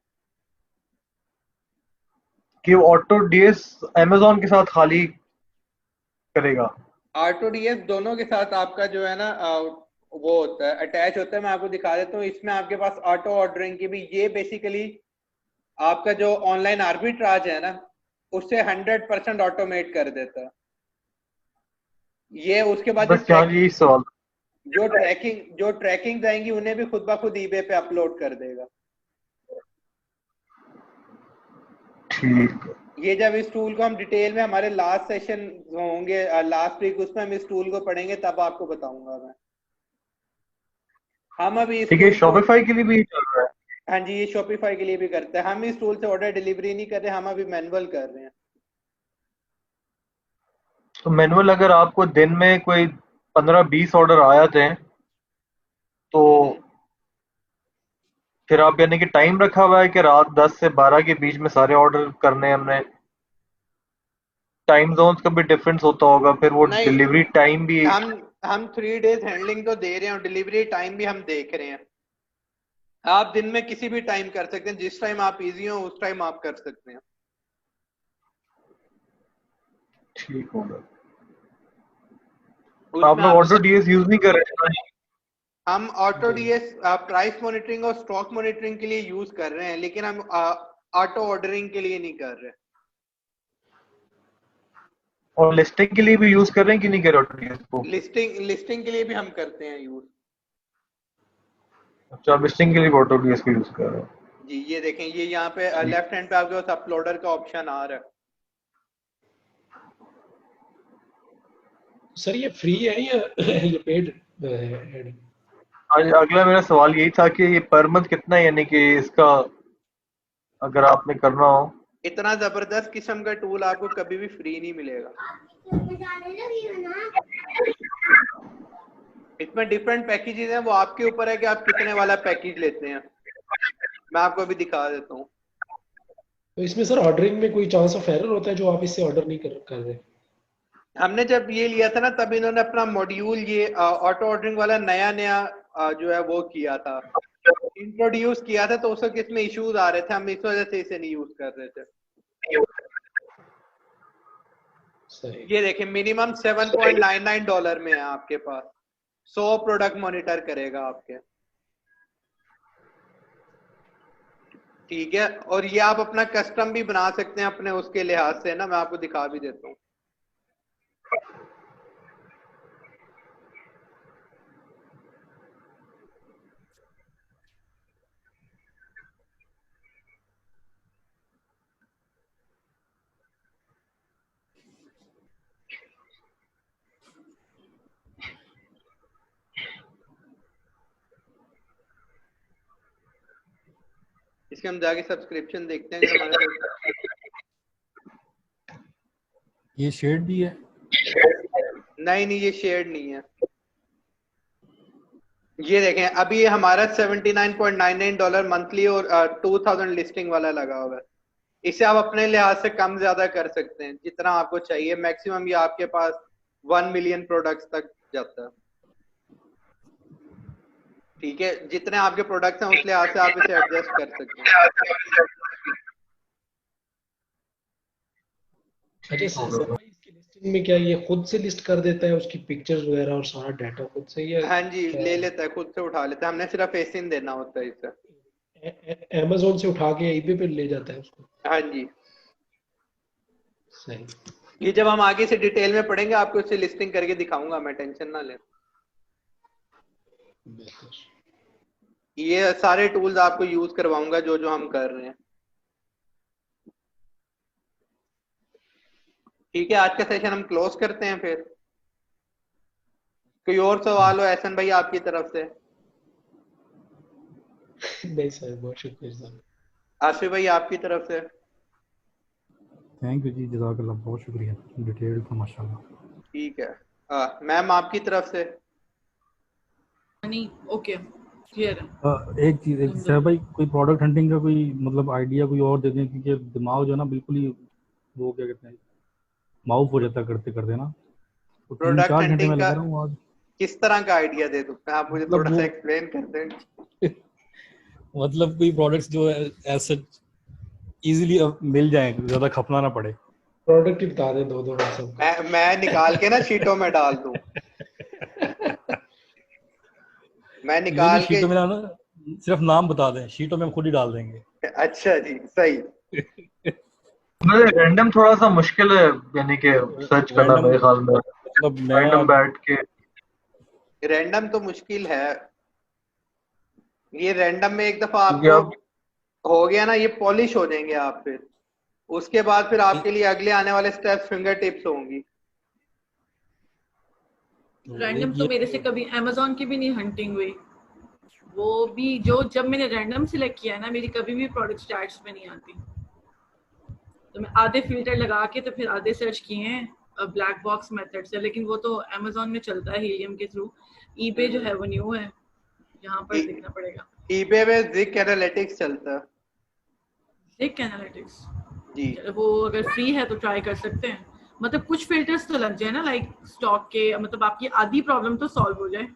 कि ऑटो डीएस अमेजोन के साथ खाली करेगा? ऑटो डीएस दोनों के साथ आपका जो है ना वो होता है, अटैच होता है। मैं आपको दिखा देता हूँ, इसमें आपके पास ऑटो ऑर्डरिंग की भी, ये बेसिकली आपका जो ऑनलाइन आर्बिट्राज है ना, उससे 100% ऑटोमेट कर देता है ये। उसके बाद बस यहाँ यही सवाल। जो ट्रैकिंग जाएंगी उन्हें भी खुद ब खुद ईबे पे अपलोड कर देगा। ठीक। ये जब इस टूल को हम डिटेल में, हमारे लास्ट सेशन होंगे लास्ट वीक, उसमें हम इस टूल को पढ़ेंगे, तब आपको बताऊंगा मैं। हम अभी इस ठीक है, टूल को, शॉपिफाई के लिए भी चल रहा है? हाँ जी, ये शॉपिफाई के लिए भी करते हैं। हम इस टूल से ऑर्डर डिलीवरी नहीं कर रहे, हम अभी मैनुअल कर रहे हैं। तो मैनुअल अगर आपको दिन में कोई 15-20 ऑर्डर आए थे, तो फिर आप यानी कि टाइम रखा हुआ है कि रात 10 से 12 के बीच में सारे ऑर्डर करने हैं हमने? टाइम जोन्स का भी डिफरेंस होता होगा, फिर वो नहीं, डिलीवरी टाइम भी? हम 3 डेज हैंडलिंग तो दे रहे हैं और डिलीवरी टाइम भी हम देख रहे हैं। आप दिन में किसी भी टाइम कर सकते हैं, जिस टाइम आप इजी हो उस टाइम आप कर सकते हैं। ठीक होगा। उसमें आप लोग ऑटो डीएस यूज नहीं कर रहे हैं? हम ऑटो डीएस प्राइस मॉनिटरिंग और स्टॉक मॉनिटरिंग के लिए यूज कर रहे हैं, लेकिन हम ऑटो ऑर्डरिंग के लिए नहीं कर रहे। और लिस्टिंग के लिए भी यूज कर रहे हैं कि नहीं कर रहे ऑटो डीएस को? लिस्टिंग के लिए भी हम करते हैं यूज। अच्छा, लिस्टिंग के लिए भी ऑटो डीएस को यूज कर रहे हैं? जी, ये देखें, ये यहाँ पे लेफ्ट हैंड पे आपके पास अपलोडर का ऑप्शन आ रहा है। सर ये फ्री है या ये पेड है? अगला मेरा सवाल यही था कि ये पर मंथ कितना है, यानी कि इसका अगर आपने करना हो। इतना जबरदस्त किस्म का टूल आपको कभी भी फ्री नहीं मिलेगा। इसमें डिफरेंट पैकेजेस हैं, वो आपके ऊपर है कि आप कितने वाला पैकेज लेते हैं। मैं आपको अभी दिखा देता हूँ। तो इसमें सर ऑर्डरिंग में कोई चांस ऑफ एरर होता है जो आप इससे ऑर्डर नहीं कर रहे? हमने जब ये लिया था ना, तब इन्होंने अपना मॉड्यूल ये ऑटो ऑर्डरिंग वाला नया जो है वो किया था, इंट्रोड्यूस किया था, तो उस वक्त इसमें इश्यूज आ रहे थे, हम इस वजह से इसे नहीं यूज कर रहे थे। सही। ये देखें, मिनिमम $7.99 में है आपके पास, 100 प्रोडक्ट मॉनिटर करेगा आपके। ठीक है, और ये आप अपना कस्टम भी बना सकते हैं अपने उसके लिहाज से ना, मैं आपको दिखा भी देता हूँ। इसके हम जाके सब्सक्रिप्शन देखते हैं कि हमारे पास। ये शेड भी है? नहीं, ये शेयर्ड नहीं है। ये देखें, अभी हमारा $79.99 मंथली और 2000 लिस्टिंग वाला लगा हुआ है। इसे आप अपने लिहाज से कम ज्यादा कर सकते हैं जितना आपको चाहिए। मैक्सिमम ये आपके पास 1 मिलियन प्रोडक्ट्स तक जाता है। ठीक है, जितने आपके प्रोडक्ट्स हैं उस लिहाज से आप इसे एडजस्ट कर सकते हैं। अच्छा सर, इसकी लिस्टिंग में क्या ये खुद से लिस्ट कर देता है उसकी पिक्चर्स वगैरह और सारा डाटा खुद से, या हाँ जी, ले लेता है, खुद से उठा लेता है, हमने सिर्फ एसिन देना होता है इसे। अमेज़न से उठा के ईबे पे ले जाता है उसको? हाँ जी। सही। ये जब हम आगे से डिटेल में पढ़ेंगे आपको इससे लिस्टिंग करके दिखाऊंगा मैं, टेंशन ना लें। ये सारे टूल्स आपको यूज करवाऊंगा जो जो हम कर रहे हैं। ठीक है, आज का सेशन हम क्लोज करते हैं फिर। कोई और सवाल हो एहसन भाई आपकी तरफ से? नहीं सर, बहुत शुक्रिया सर। आसिफ भाई आपकी तरफ से? थैंक यू जी, जज़ाकल्लाह, बहुत शुक्रिया, डिटेल था माशाल्लाह। ठीक है। मैम आपकी तरफ से? नहीं, ओके, क्लियर है। एक चीज, एक सर भाई, कोई प्रोडक्ट हंटिंग का कोई मतलब आइडिया कोई और दे दें, क्योंकि दिमाग जो है ना बिल्कुल ही वो क्या कहते हैं, माउफ हो जाता करते करते ना, तो 3-4 प्रोडक्ट घंटे में हंटिंग का लगा रहा हूँ आज। किस तरह का आइडिया दे दूं? आप मुझे मतलब थोड़ा वो सा एक्सप्लेन कर दें। मतलब कोई प्रोडक्ट्स जो ऐसे इजीली मिल जाए, ज्यादा खपना ना पड़े। प्रोडक्ट ही बता दें, दो व्हाट्सएप मैं निकाल के ना शीटों में डाल दूं। मैं निकाल के शीटों में ना, सिर्फ नाम बता दें, शीटों में हम खुद ही डाल देंगे। अच्छा जी, सही। रैंडम थोड़ा सा मुश्किल है, यानी कि सर्च करना मेरे ख्याल में, मतलब मैं रैंडम बैठ के। रैंडम तो मुश्किल है। ये रैंडम में एक दफा आपको हो गया ना, ये पॉलिश हो जाएंगे आप, फिर उसके बाद फिर आपके लिए अगले आने वाले स्टेप्स फिंगर टिप्स होंगी। रैंडम तो मेरे से कभी Amazon की भी नहीं हंटिंग हुई। वो भी जो जब मैंने रैंडम सिलेक्ट किया ना, मेरी कभी भी प्रोडक्ट स्टार्ट्स में नहीं आती। तो मैं आधे फिल्टर लगा के तो फिर आधे सर्च किए हैं ब्लैक बॉक्स मेथड से, लेकिन वो तो Amazon में चलता है हीलियम के थ्रू। eBay जो है वो न्यू है, यहाँ पर देखना पड़ेगा। eBay में ज़िक एनालिटिक्स चलता है। ज़िक एनालिटिक्स जी, वो अगर फ्री है तो ट्राई कर सकते हैं। मतलब कुछ फिल्टर्स तो लग जाए ना, लाइक स्टॉक के, मतलब आपकी आधी प्रॉब्लम तो सॉल्व हो जाए।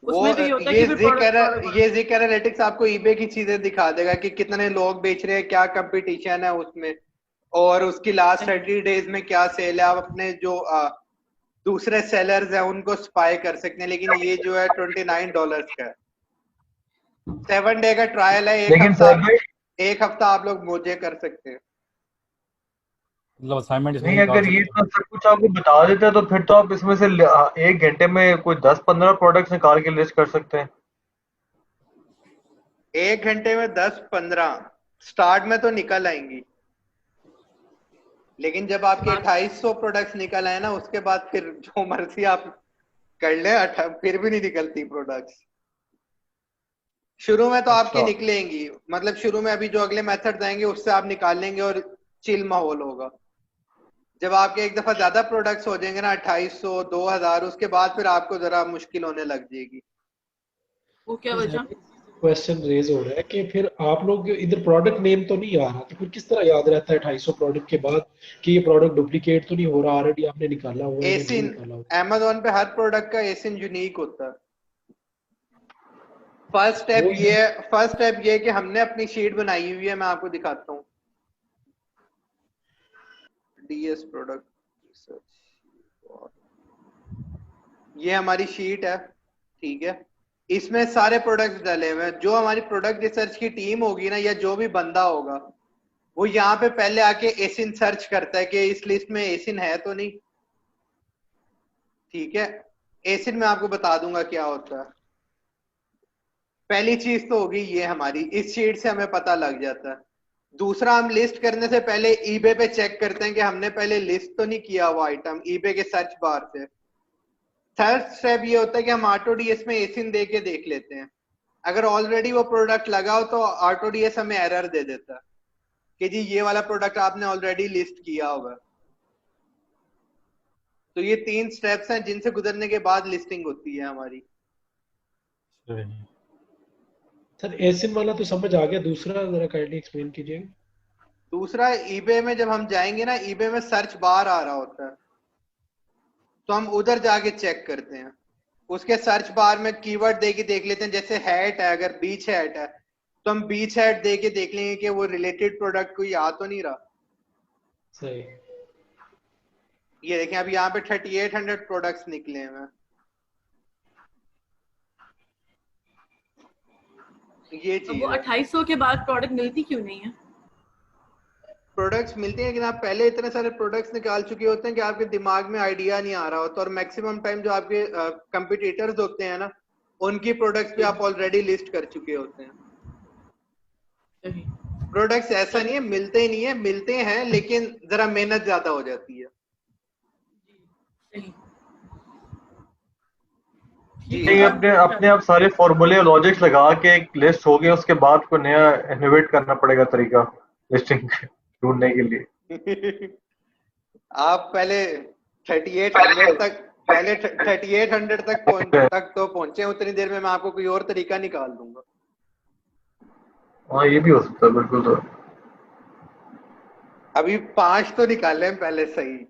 उसमें तो ये होता है कि फिर ये ज़िक एनालिटिक्स आपको eBay की चीजें दिखा देगा कि कितने लोग बेच रहे हैं, क्या कंपटीशन है उसमें, और उसकी लास्ट 30 डेज में क्या सेल है। आप अपने जो दूसरे सेलर्स हैं उनको स्पाई कर सकते हैं, लेकिन ये जो है $29 का है। 7 डे का ट्रायल है। एक हफ्ता आप लोग मौजे कर सकते हैं। मतलब असाइनमेंट इसमें नहीं, अगर ये तो सब कुछ आपको बता देते हैं तो फिर तो आप इसमें से 1 घंटे में कोई 10-15 प्रोडक्ट्स निकाल के लिस्ट कर सकते हैं। 1 घंटे में 10-15 स्टार्ट में तो निकल आएंगी, लेकिन जब आपके 2800 प्रोडक्ट्स निकल आए ना, उसके बाद फिर जो मर्जी आप कर ले, फिर भी नहीं निकलती प्रोडक्ट्स। शुरू में तो आपकी निकलेंगी, मतलब शुरू में अभी जो अगले मेथड्स आएंगे उससे आप निकाल लेंगे और चिल माहौल होगा। जब आपके एक दफा ज्यादा प्रोडक्ट्स हो जाएंगे ना, 2800 2000, उसके बाद फिर आपको जरा मुश्किल होने लग जाएगी। वो क्या वजह? क्वेश्चन रेज हो रहा है कि फिर आप लोग इधर प्रोडक्ट नेम तो नहीं आ रहा, तो फिर किस तरह याद रहता है 250 प्रोडक्ट के बाद कि ये प्रोडक्ट डुप्लीकेट तो नहीं हो रहा, ऑलरेडी आपने निकाला हुआ है या नहीं निकाला हुआ? Amazon पे हर प्रोडक्ट का एसिन यूनिक होता है। फर्स्ट स्टेप ये कि हमने अपनी शीट बनाई हुई है, मैं आपको दिखाता हूँ। DS प्रोडक्ट रिसर्च, ये हमारी शीट है, ठीक है। इसमें सारे प्रोडक्ट्स डाले हुए हैं। जो हमारी प्रोडक्ट रिसर्च की टीम होगी ना, या जो भी बंदा होगा, वो यहाँ पे पहले आके एसिन सर्च करता है कि इस लिस्ट में एसिन है तो नहीं, ठीक है। एसिन में आपको बता दूंगा क्या होता है। पहली चीज तो होगी ये हमारी, इस शीट से हमें पता लग जाता है। दूसरा, हम लिस्ट करने से पहले eBay पे चेक करते हैं कि हमने पहले लिस्ट तो नहीं किया हुआ आइटम eBay के सर्च बार से। थर्ड स्टेप ये होता है कि हम AutoDS में एसिन दे के देख लेते हैं। अगर ऑलरेडी वो प्रोडक्ट लगा हो तो AutoDS हमें एरर दे देता है कि जी ये वाला प्रोडक्ट आपने ऑलरेडी लिस्ट किया होगा। तो ये 3 स्टेप्स हैं जिनसे गुजरने के बाद लिस्टिंग होती है हमारी। सर एसिन वाला तो समझ आ गया, दूसरा जरा काइंडली एक्सप्लेन कीजिए। दूसरा, eBay में जब हम जाएंगे ना, eBay में सर्च बार आ रहा होता है, तो हम उधर जाके चेक करते हैं। उसके सर्च बार में कीवर्ड दे के देख लेते हैं। जैसे हैट है, अगर बीच हैट है तो हम बीच हैट दे के देख लेंगे कि वो रिलेटेड प्रोडक्ट कोई आ तो नहीं रहा। सही। ये देखें, अभी यहाँ पे 3800 प्रोडक्ट्स निकले हैं। ये चीज वो 2800 के बाद प्रोडक्ट मिलती क्यों नहीं है? प्रोडक्ट्स मिलते हैं, लेकिन आप पहले इतने सारे प्रोडक्ट्स निकाल चुके होते हैं कि आपके दिमाग में आइडिया नहीं आ रहा होता, और मैक्सिमम टाइम जो आपके कंपटीटर्स होते हैं ना, उनकी प्रोडक्ट्स भी आप ऑलरेडी लिस्ट कर चुके होते हैं। सही। प्रोडक्ट्स ऐसा नहीं है मिलते ही नहीं है, मिलते हैं लेकिन जरा मेहनत ज्यादा हो जाती है। सही। नहीं, अपने आप सारे फॉर्मूले और लॉजिक्स लगा के एक लिस्ट हो गया, उसके बाद कोई नया इनोवेट करना पड़ेगा तरीका लिस्टिंग ढूंढने के लिए। आप पहले 3800 तक तो पहुंचे, उतनी देर में मैं आपको कोई और तरीका निकाल दूंगा। हाँ ये भी हो सकता है, बिल्कुल। तो अभी 5 तो निकाले हैं पहले, सही।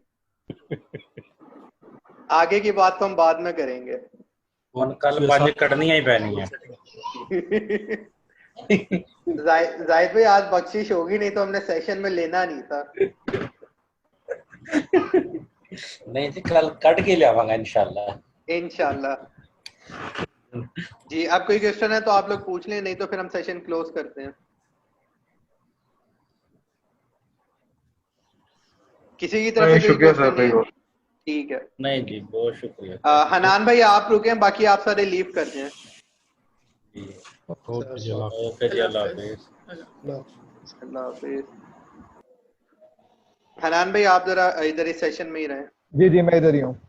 आगे की बात तो हम बाद में करेंगे। कल पानी कटनी ही पैनी है। जाहिद भाई आज बख्शिश होगी, नहीं तो हमने सेशन में लेना नहीं था। नहीं जी, कल कट के लावांगा इंशाल्लाह। इंशाल्लाह। जी, आप कोई क्वेश्चन है तो आप लोग पूछ लें, नहीं तो फिर हम सेशन क्लोज करते हैं। किसी की तरफ से कोई क्वेश्चन नहीं है? ठीक है। नहीं जी, बहुत शुक्रिया। हनान भाई आप रुके, बाकी आप सारे लीव कर दें। ओके जी, अल्लाह हाफिज़। अल्लाह हाफिज़। हनान भाई आप जरा इधर इस सेशन में ही रहें। जी जी मैं इधर ही हूँ।